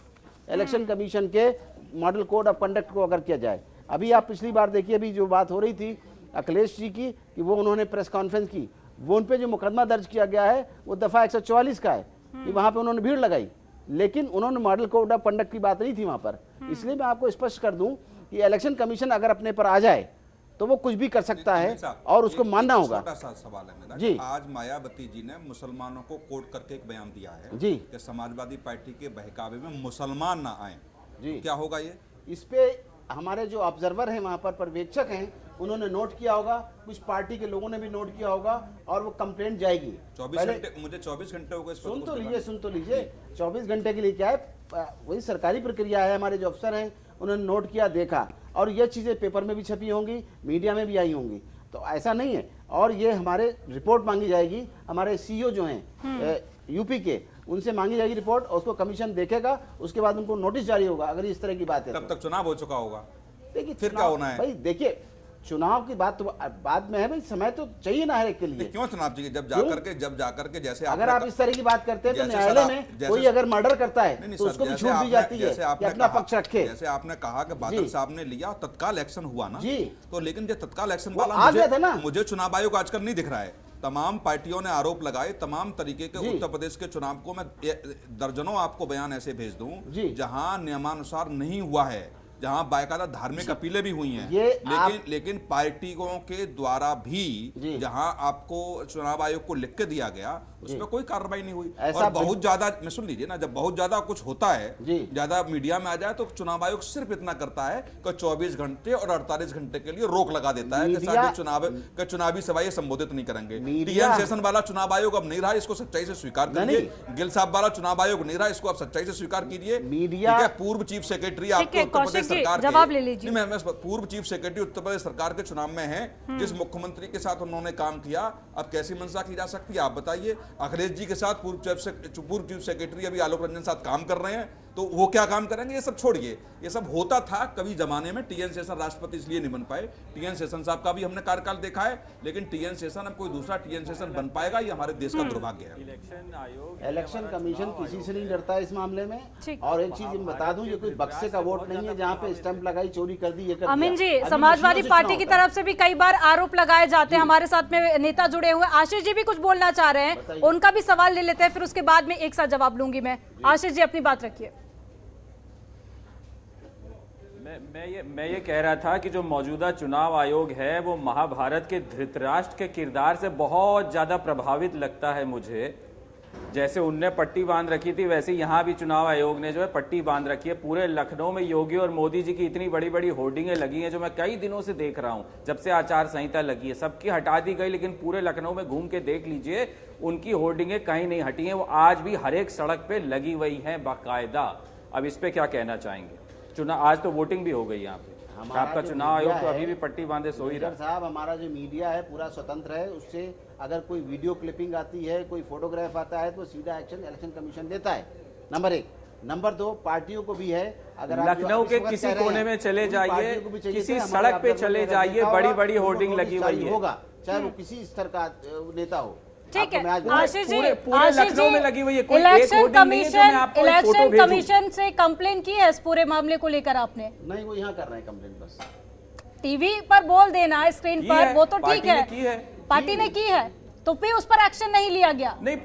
इलेक्शन कमीशन के मॉडल कोड ऑफ कंडक्ट को अगर किया जाए। अभी आप पिछली बार देखिए, अभी जो बात हो रही थी अखिलेश जी की कि वो उन्होंने प्रेस कॉन्फ्रेंस की, वो उन पे जो मुकदमा दर्ज किया गया है वो दफ़ा 144 का है कि वहाँ पे उन्होंने भीड़ लगाई, लेकिन उन्होंने मॉडल कोड ऑफ कंडक्ट की बात नहीं थी वहाँ पर। इसलिए मैं आपको स्पष्ट कर दूं कि इलेक्शन कमीशन अगर अपने पर आ जाए तो वो कुछ भी कर सकता है और उसको मानना होगा। छोटा सा सवाल है मेरा जी। आज मायावती जी ने मुसलमानों को कोट करके एक बयान दिया है जी कि समाजवादी पार्टी के बहकावे में मुसलमान ना आए जी। क्या होगा ये? इस पे हमारे जो ऑब्जर्वर हैं वहाँ पर पर्यवेक्षक हैं उन्होंने नोट किया होगा, कुछ पार्टी के लोगों ने भी नोट किया होगा और वो कंप्लेंट जाएगी। 24 घंटे, मुझे 24 घंटे हो गए। सुन तो लीजिए 24 घंटे के लिए क्या है, वही सरकारी प्रक्रिया है। हमारे जो अफसर हैं उन्होंने नोट किया, देखा, और ये चीज़ें पेपर में भी छपी होंगी, मीडिया में भी आई होंगी। तो ऐसा नहीं है। और ये हमारे रिपोर्ट मांगी जाएगी, हमारे सीईओ जो हैं यूपी के, उनसे मांगी जाएगी रिपोर्ट और उसको कमीशन देखेगा, उसके बाद उनको नोटिस जारी होगा अगर इस तरह की बात है। तब तक चुनाव हो चुका होगा। देखिए फिर क्या होना है भाई? देखिए चुनाव की बात तो बाद में है भाई, समय तो चाहिए ना हर एक के लिए। क्यों चुनाव चाहिए? जब जाकर के जैसे अगर आप इस तरह की बात करते हैं तो न्यायालय में कोई अगर मर्डर करता है तो उसको भी छूट दी जाती है कि अपना पक्ष रखे। जैसे आपने कहा कि बादल साहब ने लिया और तत्काल एक्शन हुआ ना जी, तो लेकिन जो तत्काल एक्शन वो वाला आ गया था ना। मुझे चुनाव आयोग आजकल नहीं दिख रहा है। तमाम पार्टियों ने आरोप लगाए, तमाम तरीके के उत्तर प्रदेश के चुनाव को मैं दर्जनों आपको बयान ऐसे भेज दूं जहां नियमानुसार नहीं हुआ है, जहां बाकायदा धार्मिक अपीलें भी हुई हैं, लेकिन पार्टियों के द्वारा भी जहां आपको चुनाव आयोग को लिख के दिया गया उस पर कोई कार्रवाई नहीं हुई। और बहुत ज्यादा, मैं सुन लीजिए ना, जब बहुत ज्यादा कुछ होता है, ज्यादा मीडिया में आ जाए तो चुनाव आयोग सिर्फ इतना करता है कि 24 घंटे और 48 घंटे के लिए रोक लगा देता है कि सारे चुनावी सभाएं संबोधित नहीं करेंगे। टीएन सेशन वाला चुनाव आयोग अब नहीं रहा, इसको सच्चाई से स्वीकार करिए। गिल साहब वाला चुनाव आयोग नहीं रहा, इसको आप सच्चाई से स्वीकार कीजिए। मीडिया पूर्व चीफ सेक्रेटरी आपको उत्तर प्रदेश सरकार जवाब ले लीजिए। मैं पूर्व चीफ सेक्रेटरी उत्तर प्रदेश सरकार के चुनाव में हैं, जिस मुख्यमंत्री के साथ उन्होंने काम किया, अब कैसी मंशा की जा सकती है आप बताइए। अखिलेश जी के साथ पूर्व चीफ सेक्रेटरी अभी आलोक रंजन साथ काम कर रहे हैं, तो वो क्या काम करेंगे? ये सब छोड़िए। ये सब होता था कभी जमाने में। टीएन शेषन राष्ट्रपति इसलिए नहीं बन पाए। टीएन शेषन साहब का भी हमने कार्यकाल देखा है, लेकिन टीएन शेषन अब कोई दूसरा टीएन शेषन बन पाएगा, ये हमारे देश का दुर्भाग्य है। इलेक्शन कमीशन किसी से नहीं डरता है इस मामले में। और एक चीज बता दूं, ये कोई बक्से का वोट नहीं है जहाँ पे स्टैंप लगाई, चोरी कर दी, ये कर दिया। अमीन जी, समाजवादी पार्टी की तरफ से भी कई बार आरोप लगाए जाते हैं। हमारे साथ में नेता जुड़े हुए आशीष जी भी कुछ बोलना चाह रहे हैं, उनका भी सवाल ले लेते हैं, फिर उसके बाद में एक साथ जवाब लूंगी मैं। आशीष जी अपनी बात रखिए। मैं ये कह रहा था कि जो मौजूदा चुनाव आयोग है वो महाभारत के धृतराष्ट्र के किरदार से बहुत ज़्यादा प्रभावित लगता है मुझे। जैसे उनने पट्टी बांध रखी थी, वैसे यहाँ भी चुनाव आयोग ने जो है पट्टी बांध रखी है। पूरे लखनऊ में योगी और मोदी जी की इतनी बड़ी बड़ी होर्डिंगें लगी हैं जो मैं कई दिनों से देख रहा हूँ, जब से आचार संहिता लगी है। सबकी हटा दी गई, लेकिन पूरे लखनऊ में घूम के देख लीजिए, उनकी होर्डिंगें कहीं नहीं हटी हैं। वो आज भी हर एक सड़क पर लगी हुई हैं बाकायदा। अब इस पर क्या कहना चाहेंगे? आज तो वोटिंग भी हो गई यहाँ पे, आपका चुनाव आयोग तो अभी भी पट्टी बांधे सो ही रहा। साहब, हमारा जो मीडिया है पूरा स्वतंत्र है, उससे अगर कोई वीडियो क्लिपिंग आती है, कोई फोटोग्राफ आता है तो सीधा एक्शन इलेक्शन कमीशन देता है, नंबर 1। नंबर 2, पार्टियों को भी है। अगर लखनऊ के किसी कोने में चले जाइए, किसी सड़क पे चले जाइए, बड़ी बड़ी होर्डिंग लगी हुई होगा, चाहे वो किसी स्तर का नेता हो। ठीक है आशीष जी, पूरे लखनऊ में लगी हुई है। कोई इलेक्शन कमीशन से कंप्लेन की है इस पूरे मामले को लेकर आपने? नहीं, वो यहाँ कर रहे हैं कंप्लेन, बस टीवी पर बोल देना, स्क्रीन पर, वो तो ठीक है, पार्टी ने की है, तो फिर उस पर एक्शन नहीं लिया गया? नहीं,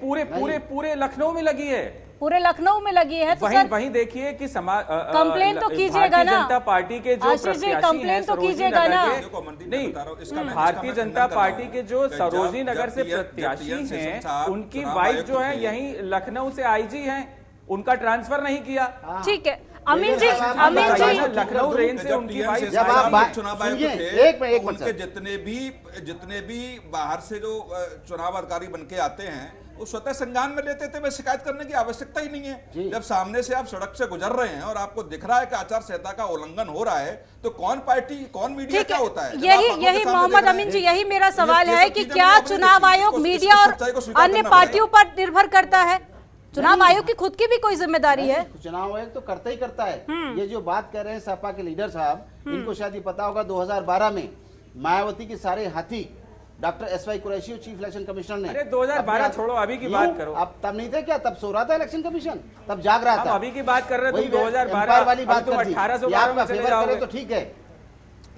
पूरे लखनऊ में लगी है, पूरे लखनऊ में लगी है। तो वहीं देखिए कि कंप्लेन तो कीजिएगा ना, जनता पार्टी के जो कंप्लेन तो कीजिएगा ना। नहीं, भारतीय जनता पार्टी के जो सरोजनी नगर से प्रत्याशी हैं, उनकी वाइफ जो है यही लखनऊ से आईजी हैं, उनका ट्रांसफर नहीं किया। ठीक है अमीन जी, लखनऊ रेंज से उनकी वाइफ, जब आप चुनाव आयोग थे, उनके जितने भी बाहर से जो चुनाव अधिकारी बन के आते हैं वो स्वतः संज्ञान में लेते थे। मैं शिकायत करने की आवश्यकता ही नहीं है। जब सामने से आप सड़क से गुजर रहे हैं और आपको दिख रहा है कि आचार संहिता का उल्लंघन हो रहा है, तो कौन पार्टी, कौन मीडिया क्या होता है? यही मोहम्मद अमीन जी, यही मेरा सवाल है कि क्या चुनाव आयोग मीडिया और अन्य पार्टियों पर निर्भर करता है? चुनाव आयोग की खुद की भी कोई जिम्मेदारी है। चुनाव आयोग तो करता ही करता है। ये जो बात कर रहे हैं सपा के लीडर साहब, इनको शायद ये पता होगा 2012 में मायावती के सारे हाथी doctor SY Qureshi chief election commissioner ने। अरे 2012 छोड़ो, अभी की बात करो। अब तब नहीं थे क्या? तब सो रहा था इलेक्शन कमीशन, तब जाग रहा था। अभी की बात कर रहे हो, वही 2012 वाली बात तुम कर दी। 1812 में चले फेवर जाओगे करे तो ठीक है,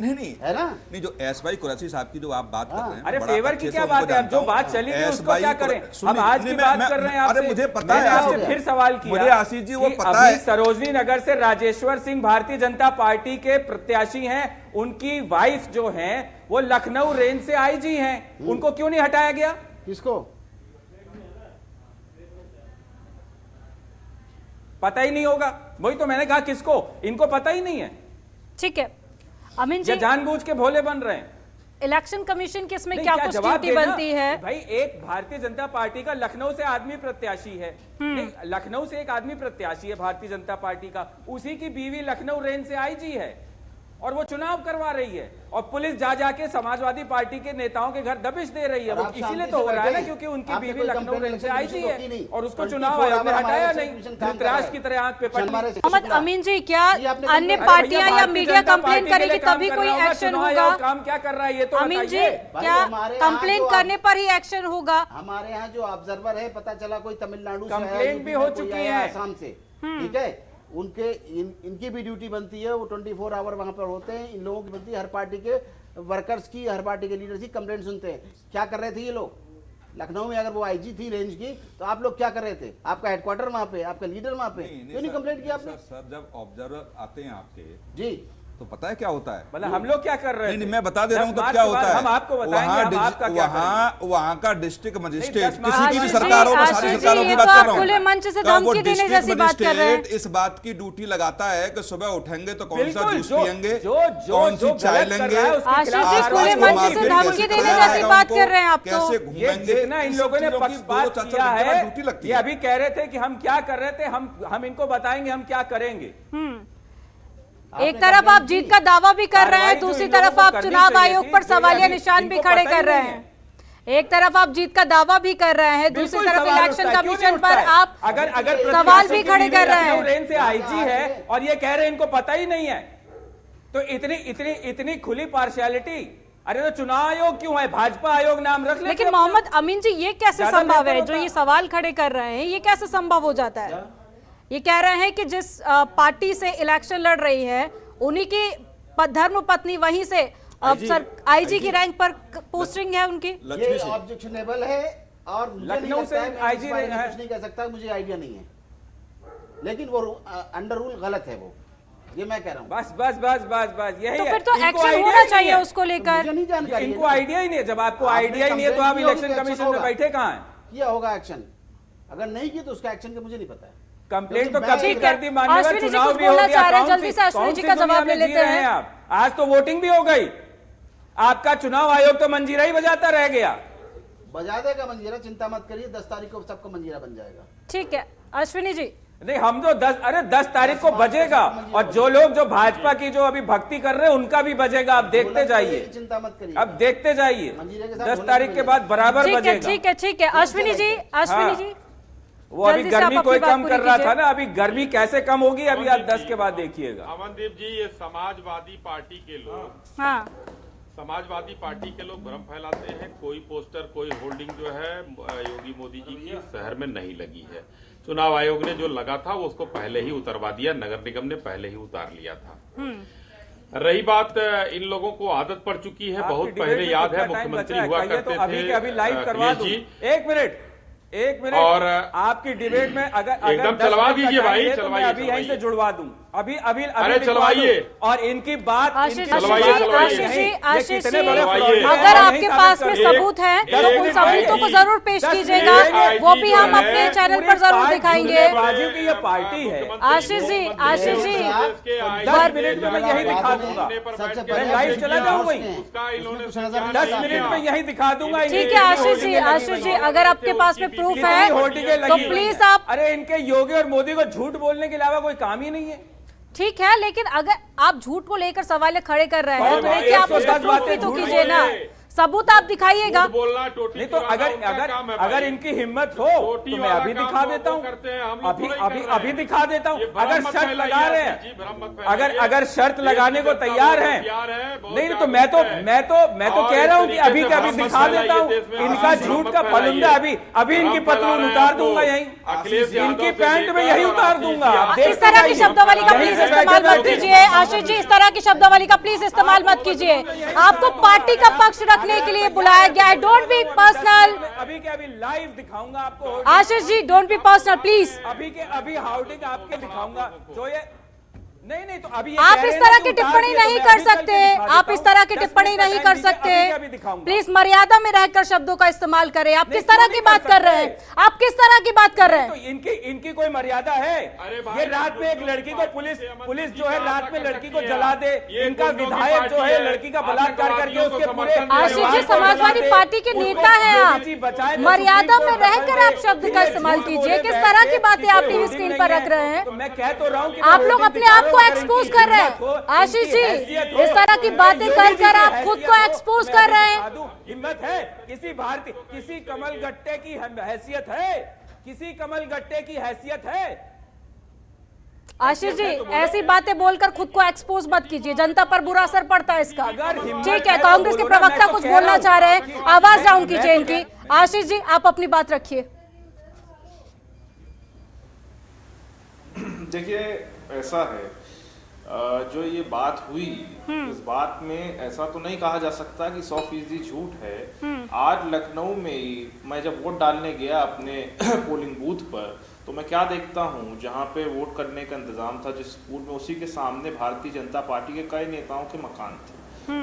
नहीं है ना? नहीं, जो एसवाई कुरैशी साहब की जो आप बात कर रहे हैं, अरे बड़ा फेवर अच्छे की से क्या उनको बात है? अब जानता जो हूं। बात चली थी उसको एसवाई क्या करें? अब आज की नहीं, बात मैं- कर रहे हैं अरे आपसे। मुझे पता मैंने है, आपसे फिर सवाल किया, मुझे आशीष जी वो कि पता अभी है। सरोजनी नगर से राजेश्वर सिंह भारतीय जनता पार्टी के प्रत्याशी हैं, उनकी वाइफ जो हैं वो लखनऊ रेंज से आईजी हैं, उनको क्यों नहीं हटाया गया? किसको पता ही नहीं होगा। वही तो मैंने कहा, किसको? इनको पता ही नहीं है, ठीक है अमीन जी, ये जानबूझ के भोले बन रहे हैं। इलेक्शन कमीशन की इसमें नहीं, क्या क्या कुछ जवाब ड्यूटी देना? बनती है? भाई एक भारतीय जनता पार्टी का लखनऊ से आदमी प्रत्याशी है, नहीं, लखनऊ से एक आदमी प्रत्याशी है भारतीय जनता पार्टी का, उसी की बीवी लखनऊ रेंज से आईजी है और वो चुनाव करवा रही है, और पुलिस जा जाके समाजवादी पार्टी के नेताओं के घर दबिश दे रही है। और वो आप इसीलिए शांति तो से हो रहा है ना, बैठे क्योंकि उनकी आपने बीवी कोई लखनऊ कंप्लेंट रेंज से इलेक्शन आईजी कमीशन को की नहीं। है और उसको 24 चुनाव आयोग ने आवर हटाया हमारे नहीं, इलेक्शन काम कर धृतराज रहा की है। तरह आंख पे पड़ हमारे मोहम्मद अमीन जी, क्या ये आपने अन्य कंप्लेंट- पार्टियां भैया, या भारतीय मीडिया जनता कंप्लेंट पार्टी के लिए करेगी काम तभी कर कोई रहा होगा, एक्शन चुनाव होगा? आयोग काम क्या कर रहा है ये तो अमीन जी, बताइए। क्या हमारे यहाँ कंप्लेंट जो करने पर ही एक्शन होगा? हमारे यहाँ जो ऑब्जर्वर है, पता चला कोई तमिलनाडु से आया, कंप्लेंट यूपी भी में हो कोई चुकी आया, है। आसाम से, ठीक है, उनके इनकी भी ड्यूटी बनती है, वो 24 आवर वहां पर होते हैं। इन लोगों की बनती है, हर पार्टी के वर्कर्स की, हर पार्टी के लीडर्स की कंप्लेंट सुनते हैं। क्या कर रहे थे ये लोग लखनऊ में? अगर वो आईजी थी रेंज की, तो आप लोग क्या कर रहे थे? आपका हेडक्वार्टर वहां पे, आपका लीडर वहां पे, क्यों नहीं कंप्लेंट किया आपने? सर जब ऑब्जर्वर आते हैं आपके, जी, तो पता है क्या होता है? मतलब हम लोग क्या कर रहे हैं? नहीं, मैं बता दे रहा हूँ तो क्या होता है। हम आपको बताएंगे, हम आपका क्या करेंगे। वहाँ का डिस्ट्रिक्ट मजिस्ट्रेट, 10 किसी की भी आशीष सरकार हो, मैं जी, सारी आशीष सरकारों जी, की ये बात तो कर आप रहा हूँ। खुले मंच से तो वो धमकी देने डिस्ट्रिक्ट जैसी बात कर रहे हैं। मजिस्ट्रेट इस बात की ड्यूटी लगाता है कि सुबह उठेंगे तो कौन सा बिल्कुल, जूस जो- पियेंगे, जो- जो- कौन सी जो चाय गलत कर लेंगे, रहा है उसके आशीष खिलाफ जी, कार्रवाई खुले को मंच से मार्केट धमकी कैसे देने कराया जैसी है बात उनको, कर रहे हैं आप तो। कैसे ये घूमेंगे, जितना इन लोगों ने पक्षपात किया है, लगती ये है। अभी कह रहे थे कि हम क्या कर रहे थे, हम इनको बताएंगे हम क्या करेंगे। एक तरफ आप जीत का दावा भी कर रहे हैं, कार्रवाई जो दूसरी इन लोगों तरफ को आप करनी चुनाव चाहिए आयोग थी, पर ये सवालिया अभी निशान भी इनको खड़े पता ही कर रहे नहीं हैं। एक तरफ आप जीत का दावा भी कर रहे हैं, दूसरी बिल्कुल तरफ सवाल इलेक्शन उठता है, क्यों नहीं कमीशन उठता पर है? आप अगर सवाल भी खड़े कर रहे हैं। रेंज से आईजी है और ये कह रहे हैं इनको पता ही नहीं है, तो इतनी खुली पार्शियलिटी। अरे तो चुनाव आयोग क्यों है? भाजपा आयोग नाम रख लेते। लेकिन मोहम्मद अमीन जी, ये कैसे ज्यादा संभव है? बेहतर जो होता। ये सवाल खड़े कर रहे हैं, ये कैसे संभव हो जाता है? ये कह रहे हैं कि जिस पार्टी से इलेक्शन लड़ रही है, उन्हीं की धर्म पत्नी वहीं से आईजी की रैंक पर पोस्टिंग है उनकी। ये ऑब्जेक्शनेबल है और मुझे नहीं लखनऊ लगता से है, मैं आईजी इस बारे में है। कुछ नहीं कह सकता, मुझे आइडिया नहीं है, लेकिन वो अंडर रूल गलत है, वो ये मैं कह रहा हूँ। बस यही तो है। फिर तो इनको एक्शन आइडिया होना ही नहीं चाहिए है। उसको लेकर। मुझे नहीं जानकारी है। इनको आइडिया ही नहीं है। जब आपको आइडिया ही नहीं है तो आप इलेक्शन कमीशन में बैठे कहाँ हैं? किया होगा एक्शन, अगर नहीं किया तो उसका एक्शन का मुझे नहीं पता है। कंप्लेंट तो मैं- कब ठीक कर है। दी मान्यवर, अश्विनी जी चुनाव कुछ भी हो बोलना गया, चाह रहे हैं, कौन जल्दी सी- से अश्विनी कौन जी सी का दुनिया जवाब में ले जी लेते रहे हैं। आप? आज तो वोटिंग भी हो गई, आपका चुनाव आयोग तो मंजीरा ही बजाता रह गया। बजा देगा मंजीरा, चिंता मत करिए, 10 तारीख को सबको मंजीरा बन जाएगा। ठीक है अश्विनी जी, नहीं, हम तो 10 तारीख को बजेगा, और जो लोग जो भाजपा की जो अभी भक्ति कर रहे हैं उनका भी बजेगा। आप देखते जाइए, चिंता मत करिए, अब देखते जाइए, मंजीरे के साथ 10 ढोलक तारीख के बजेगा। बाद बराबर ठीक है बजेगा। ठीक है ठीक है अश्विनी जी, अश्विनी जी वो अभी जल्दी से आप गर्मी अपनी कोई बात कम पूरी कर रहा कीजिए। था ना, अभी गर्मी कैसे कम होगी अभी आप 10 के बाद देखिएगा। अमनदीप जी, ये समाजवादी पार्टी के लोग हाँ, समाजवादी पार्टी के लोग भ्रम फैलाते हैं। कोई पोस्टर, कोई होल्डिंग जो है योगी मोदी जी की शहर में नहीं लगी है। चुनाव आयोग ने जो लगा था वो उसको पहले ही उतरवा दिया, नगर निगम ने पहले ही उतार लिया था। रही बात, इन लोगों को आदत पड़ चुकी है, बहुत आपकी पहले डिबेट में याद है कितना टाइम मुख्यमंत्री बचा है? हुआ कहिए करते तो अभी थे के अभी लाइव करवा अखिलेश दूं। जी। एक मिनट और आपकी डिबेट में अगर एकदम 10 चलवा मिनट का दीजिए टाइम भाई, है तो मैं चलवाइए, अभी यहीं से चलवाइए। जुड़वा दूं। अभी अरे लिखवा चलवाइए। दूं। और इनकी बात आशीष इनकी जी, चलवाइए, चलवाइए। आशीष जी, ये आशीष कितने जी, बड़े चलवाइए। fraud अगर हैं, आपके नहीं पास साबित में कर- सबूत है एक- तो उन एक सबूतों को आईजी जरूर पेश दस कीजिएगा, मिनट वो भी जो हम है, अपने चैनल पूरी पर जरूर पार्टी दिखाएंगे। दुर्गेबाजी की ये पार्टी है। आशीष जी, आशीष जी, 10 मिनट में मैं यही दिखा दूंगा। सबसे मैं पहले लाइव चला जाऊंगा उसका इन्होंने 10 मिनट में यही दिखा दूंगा। ठीक है आशीष जी, आशीष जी, अगर आपके पास में प्रूफ है तो प्लीज आप, अरे इनके योगी और मोदी को झूठ बोलने के अलावा कोई काम ही नहीं है। ठीक है, लेकिन अगर आप झूठ को लेकर सवाल खड़े कर रहे हैं तो भाई, देखिए आप उसका 110 प्रूफ भी बातें तो झूठ कीजिए ना। सबूत आप दिखाइएगा। झूठ बोलना टोटी नहीं तो अगर इनकी हिम्मत हो तो मैं अभी दिखा देता हूँ, अभी दिखा देता हूँ। अगर शर्त लगा रहे हैं, अगर शर्त लगाने को तैयार हैं, नहीं तो मैं तो कह रहा हूँ कि अभी के अभी दिखा देता हूँ। इनका झूठ का फलुंदा अभी इनकी पतलून उतार दूंगा, यहीं इनकी पैंट में यही उतार दूंगा। इस तरह की शब्दावली का प्लीज इस्तेमाल मत कीजिए आशीष जी, इस तरह की शब्दावली का प्लीज इस्तेमाल मत कीजिए। आपको पार्टी का पक्ष रखने के लिए बुलाया गया है, डोंट बी पर्सनल। अभी के अभी लाइव दिखाऊंगा आपको। Ashish ji don't be personal please. अभी के अभी हाउटिंग आपके दिखाऊंगा जो ये नहीं तो अभी आप इस तरह की टिप्पणी नहीं कर सकते, आप इस तरह की टिप्पणी नहीं कर सकते। प्लीज मर्यादा में रहकर शब्दों का इस्तेमाल करें। आप किस तरह की बात कर रहे हैं, आप किस तरह की बात कर रहे हैं? तो इनकी कोई मर्यादा है? ये रात में एक लड़की को पुलिस जो है रात में लड़की को जला दे, इनका विधायक जो है लड़की का बलात्कार करके उसके पूरे। आशीष जी समाजवादी पार्टी के नेता हैं आप, मर्यादा में रहकर आप शब्द का इस्तेमाल कीजिए। किस तरह की बातें आप टीवी स्क्रीन पर रख रहे हैं? मैं कह तो रहा हूँ आप लोग अपने आप को एक्सपोज कर रहे हैं। आशीष जी इस तरह की बातें कर आप खुद को एक्सपोज कर रहे हैं। हिम्मत है किसी कमल गट्टे की हैसियत है? किसी कमल गट्टे की हैसियत है? आशीष जी ऐसी बातें बोलकर खुद को एक्सपोज मत कीजिए, जनता पर बुरा असर पड़ता है इसका। ठीक है, कांग्रेस के प्रवक्ता कुछ बोलना चाह रहे हैं, आवाज डाउन कीजिए इनकी। आशीष जी आप अपनी बात रखिए। देखिए ऐसा है, जो ये बात हुई इस बात में ऐसा तो नहीं कहा जा सकता कि 100% झूठ है। आज लखनऊ में ही मैं जब वोट डालने गया अपने पोलिंग बूथ पर, तो मैं क्या देखता हूँ, जहाँ पे वोट करने का इंतजाम था जिस स्कूल में, उसी के सामने भारतीय जनता पार्टी के कई नेताओं के मकान थे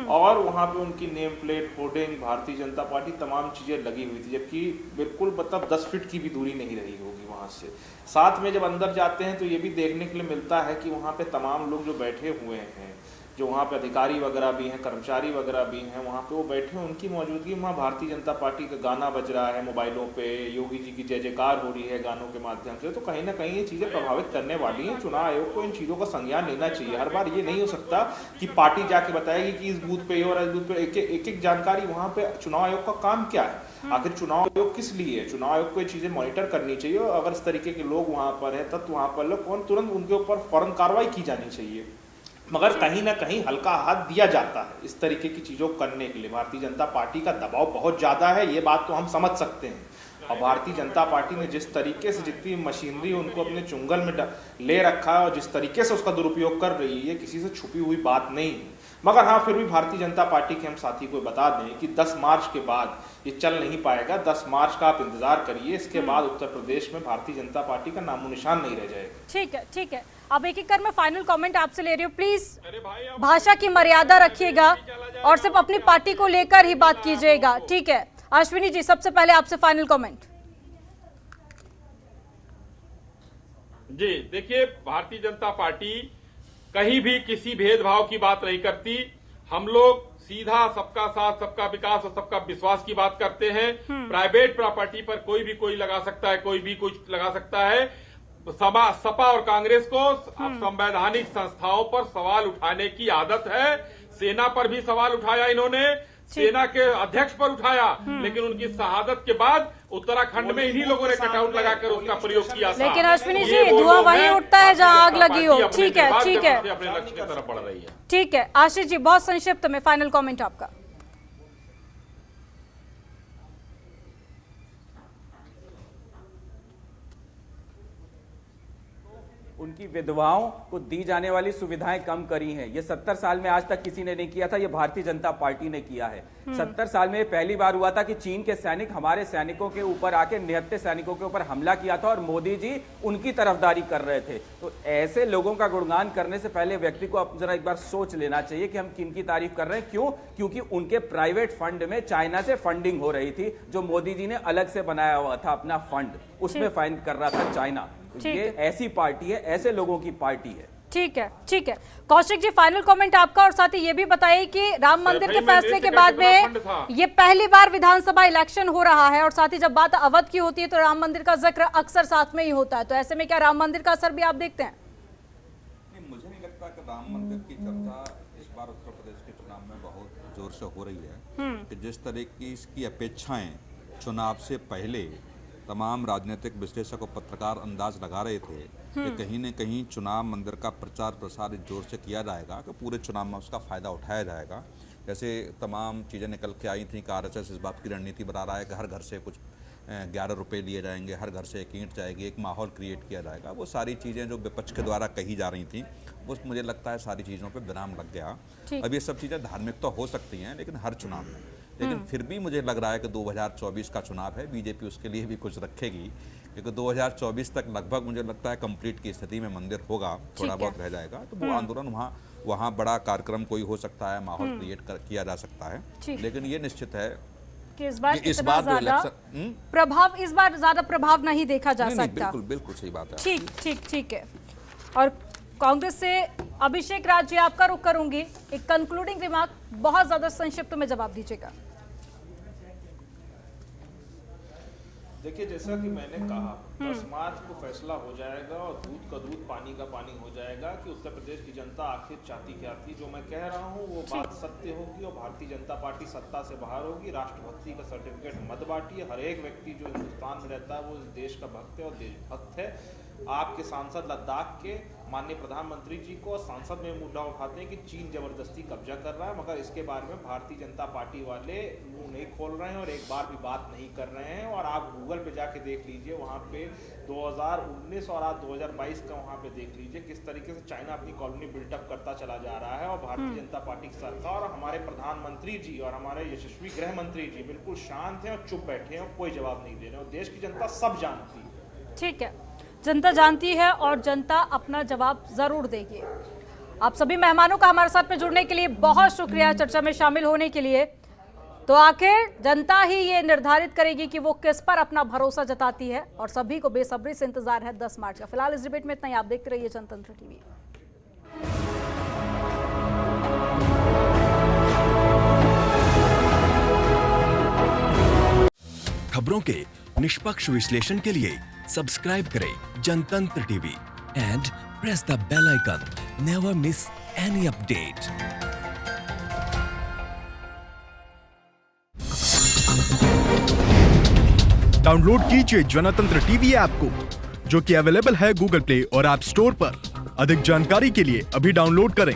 और वहाँ पे उनकी name plate, hoarding, Bharatiya Janata party तमाम चीजें लगी हुई थी, जबकि बिल्कुल मतलब 10 फीट की भी दूरी नहीं रही होगी वहाँ से। साथ में जब अंदर जाते हैं तो ये भी देखने के लिए मिलता है कि वहाँ पे तमाम लोग जो बैठे हुए हैं, जो वहाँ पे अधिकारी वगैरह भी हैं, कर्मचारी वगैरह भी हैं, वहाँ पे वो बैठे हैं, उनकी मौजूदगी वहाँ भारतीय जनता पार्टी का गाना बज रहा है मोबाइलों पे, योगी जी की जय जयकार हो रही है गानों के माध्यम से। तो कहीं ना कहीं ये चीज़ें प्रभावित करने वाली हैं। चुनाव आयोग को इन चीज़ों का संज्ञान लेना चाहिए। हर बार ये नहीं हो सकता कि पार्टी जाके बताएगी कि इस बूथ पे और इस बूथ पे एक जानकारी। वहाँ पे चुनाव आयोग का काम क्या है, आखिर चुनाव आयोग किस लिए है? चुनाव आयोग को ये चीजें मॉनिटर करनी चाहिए और अगर इस तरीके के लोग वहाँ पर है तब वहाँ पर लोग कौन, तुरंत उनके ऊपर फौरन कार्रवाई की जानी चाहिए। मगर कहीं ना कहीं हल्का हाथ दिया जाता है इस तरीके की चीजों को करने के लिए। भारतीय जनता पार्टी का दबाव बहुत ज्यादा है, ये बात तो हम समझ सकते हैं। और भारतीय जनता पार्टी ने जिस तरीके से जितनी मशीनरी उनको अपने चुंगल में ले रखा है और जिस तरीके से उसका दुरुपयोग कर रही है, ये किसी से छुपी हुई बात नहीं है। मगर हाँ, फिर भी भारतीय जनता पार्टी के हम साथी को बता दें कि 10 मार्च के बाद ये चल नहीं पाएगा। 10 मार्च का आप इंतजार करिए, इसके बाद उत्तर प्रदेश में भारतीय जनता पार्टी का नामो निशान नहीं रह जाएगा। ठीक है, ठीक है। अब एक एक कर मैं फाइनल कमेंट आपसे ले रही हूँ। प्लीज भाषा की मर्यादा रखिएगा और सिर्फ अपनी पार्टी को लेकर ही बात कीजिएगा, ठीक है? अश्विनी जी सबसे पहले आपसे फाइनल कमेंट। जी देखिए, भारतीय जनता पार्टी कहीं भी किसी भेदभाव की बात नहीं करती। हम लोग सीधा सबका साथ, सबका विकास और सबका विश्वास की बात करते हैं। प्राइवेट प्रॉपर्टी पर कोई लगा सकता है, कोई भी कुछ लगा सकता है। सपा और कांग्रेस को संवैधानिक संस्थाओं पर सवाल उठाने की आदत है। सेना पर भी सवाल उठाया इन्होंने, सेना के अध्यक्ष पर उठाया, लेकिन उनकी शहादत के बाद उत्तराखंड में इन्हीं लोगों ने कटआउट लगाकर उसका प्रयोग किया था। लेकिन अश्विनी जी धुआं वहीं उठता है जहां आग लगी हो। ठीक है, ठीक है, अपने लक्ष्य की तरफ बढ़ रही है। ठीक है आशीष जी, बहुत संक्षिप्त में फाइनल कमेंट आपका। उनकी विधवाओं को दी जाने वाली सुविधाएं कम करी हैं। ये 70 साल में आज तक किसी ने नहीं किया था, ये भारतीय जनता पार्टी ने किया है। 70 साल में पहली बार हुआ था कि चीन के सैनिक हमारे सैनिकों के ऊपर आके निहत्थे सैनिकों के ऊपर हमला किया था और मोदी जी उनकी तरफदारी कर रहे थे। तो ऐसे लोगों का गुणगान करने से पहले व्यक्ति को अब जरा एक बार सोच लेना चाहिए कि हम किन की तारीफ कर रहे हैं। क्यों? क्योंकि उनके प्राइवेट फंड में चाइना से फंडिंग हो रही थी, जो मोदी जी ने अलग से बनाया हुआ था अपना फंड, उसमें फाइंड कर रहा था चाइना। ये ऐसी पार्टी है, ऐसे लोगों की पार्टी है। ठीक है, ठीक है। कौशिक जी फाइनल कमेंट आपका, और साथ ही ये भी बताइए कि राम मंदिर के फैसले के बाद में ये पहली बार विधानसभा इलेक्शन हो रहा है और साथ ही जब बात अवध की होती है तो राम मंदिर का जिक्र अक्सर साथ में ही होता है। तो ऐसे में क्या राम मंदिर का असर भी आप देखते हैं? मुझे नहीं लगता कि राम मंदिर की चर्चा इस बार उत्तर प्रदेश के चुनाव में बहुत जोर से हो रही है कि जिस तरह की इसकी अपेक्षाएं चुनाव से पहले तमाम राजनीतिक विश्लेषक और पत्रकार अंदाज लगा रहे थे कि कहीं न कहीं चुनाव मंदिर का प्रचार प्रसार इस जोर से किया जाएगा कि पूरे चुनाव में उसका फायदा उठाया जाएगा। जैसे तमाम चीज़ें निकल के आई थी कि आरएसएस इस बात की रणनीति बना रहा है कि हर घर से कुछ 11 रुपये लिए जाएंगे, हर घर से एक ईंट जाएगी, एक माहौल क्रिएट किया जाएगा। वो सारी चीज़ें जो विपक्ष के द्वारा कही जा रही थी वो मुझे लगता है सारी चीज़ों पे विराम लग गया। अब ये सब चीज़ें धार्मिक तो हो सकती हैं लेकिन हर चुनाव में, लेकिन फिर भी मुझे लग रहा है कि 2024 का चुनाव है, बीजेपी उसके लिए भी कुछ रखेगी क्योंकि 2024 तक लगभग मुझे लगता है कंप्लीट की स्थिति में मंदिर होगा, थोड़ा बहुत रह जाएगा तो वो आंदोलन वहाँ बड़ा कार्यक्रम कोई हो सकता है, माहौल क्रिएट किया जा सकता है, लेकिन ये निश्चित है कि इस बार ज्यादा प्रभाव नहीं देखा जा सकता। बिल्कुल सही बात है। ठीक है। और कांग्रेस से अभिषेक राज जी आपका रुख करूंगी, एक कंक्लूडिंग रिमार्क बहुत ज्यादा संक्षिप्त में जवाब दीजिएगा। देखिए, जैसा कि मैंने कहा 10 मार्च को फैसला हो जाएगा और दूध का दूध पानी का पानी हो जाएगा कि उत्तर प्रदेश की जनता आखिर चाहती क्या थी। जो मैं कह रहा हूँ वो बात सत्य होगी और भारतीय जनता पार्टी सत्ता से बाहर होगी। राष्ट्रभक्ति का सर्टिफिकेट मत बांटिए। हर एक व्यक्ति जो हिंदुस्तान में रहता है वो इस देश का भक्त है और देशभक्त है। आपके सांसद लद्दाख के माननीय प्रधानमंत्री जी को सांसद में मुद्दा उठाते हैं कि चीन जबरदस्ती कब्जा कर रहा है, मगर इसके बारे में भारतीय जनता पार्टी वाले मुंह नहीं खोल रहे हैं और एक बार भी बात नहीं कर रहे हैं। और आप गूगल पे जाके देख लीजिए, वहाँ पे 2019 और आज 2022 का वहाँ पे देख लीजिए किस तरीके से चाइना अपनी कॉलोनी बिल्टअप करता चला जा रहा है। और भारतीय जनता पार्टी की सरकार और हमारे प्रधानमंत्री जी और हमारे यशस्वी गृह मंत्री जी बिल्कुल शांत हैं और चुप बैठे हैं और कोई जवाब नहीं दे रहे हैं। और देश की जनता सब जानती है। ठीक है, जनता जानती है और जनता अपना जवाब जरूर देगी। आप सभी मेहमानों का हमारे साथ में जुड़ने के लिए बहुत शुक्रिया, चर्चा में शामिल होने के लिए। तो आखिर जनता ही ये निर्धारित करेगी कि वो किस पर अपना भरोसा जताती है और सभी को बेसब्री से इंतजार है 10 मार्च का। फिलहाल इस डिबेट में इतना ही। आप देखते रहिए जनतंत्र टीवी। खबरों के निष्पक्ष विश्लेषण के लिए सब्सक्राइब करें Jantantra TV and press the bell icon. Never miss any update. Download कीजिए जनतंत्र टीवी ऐप को, जो कि अवेलेबल है गूगल प्ले और ऐप स्टोर पर। अधिक जानकारी के लिए अभी डाउनलोड करें।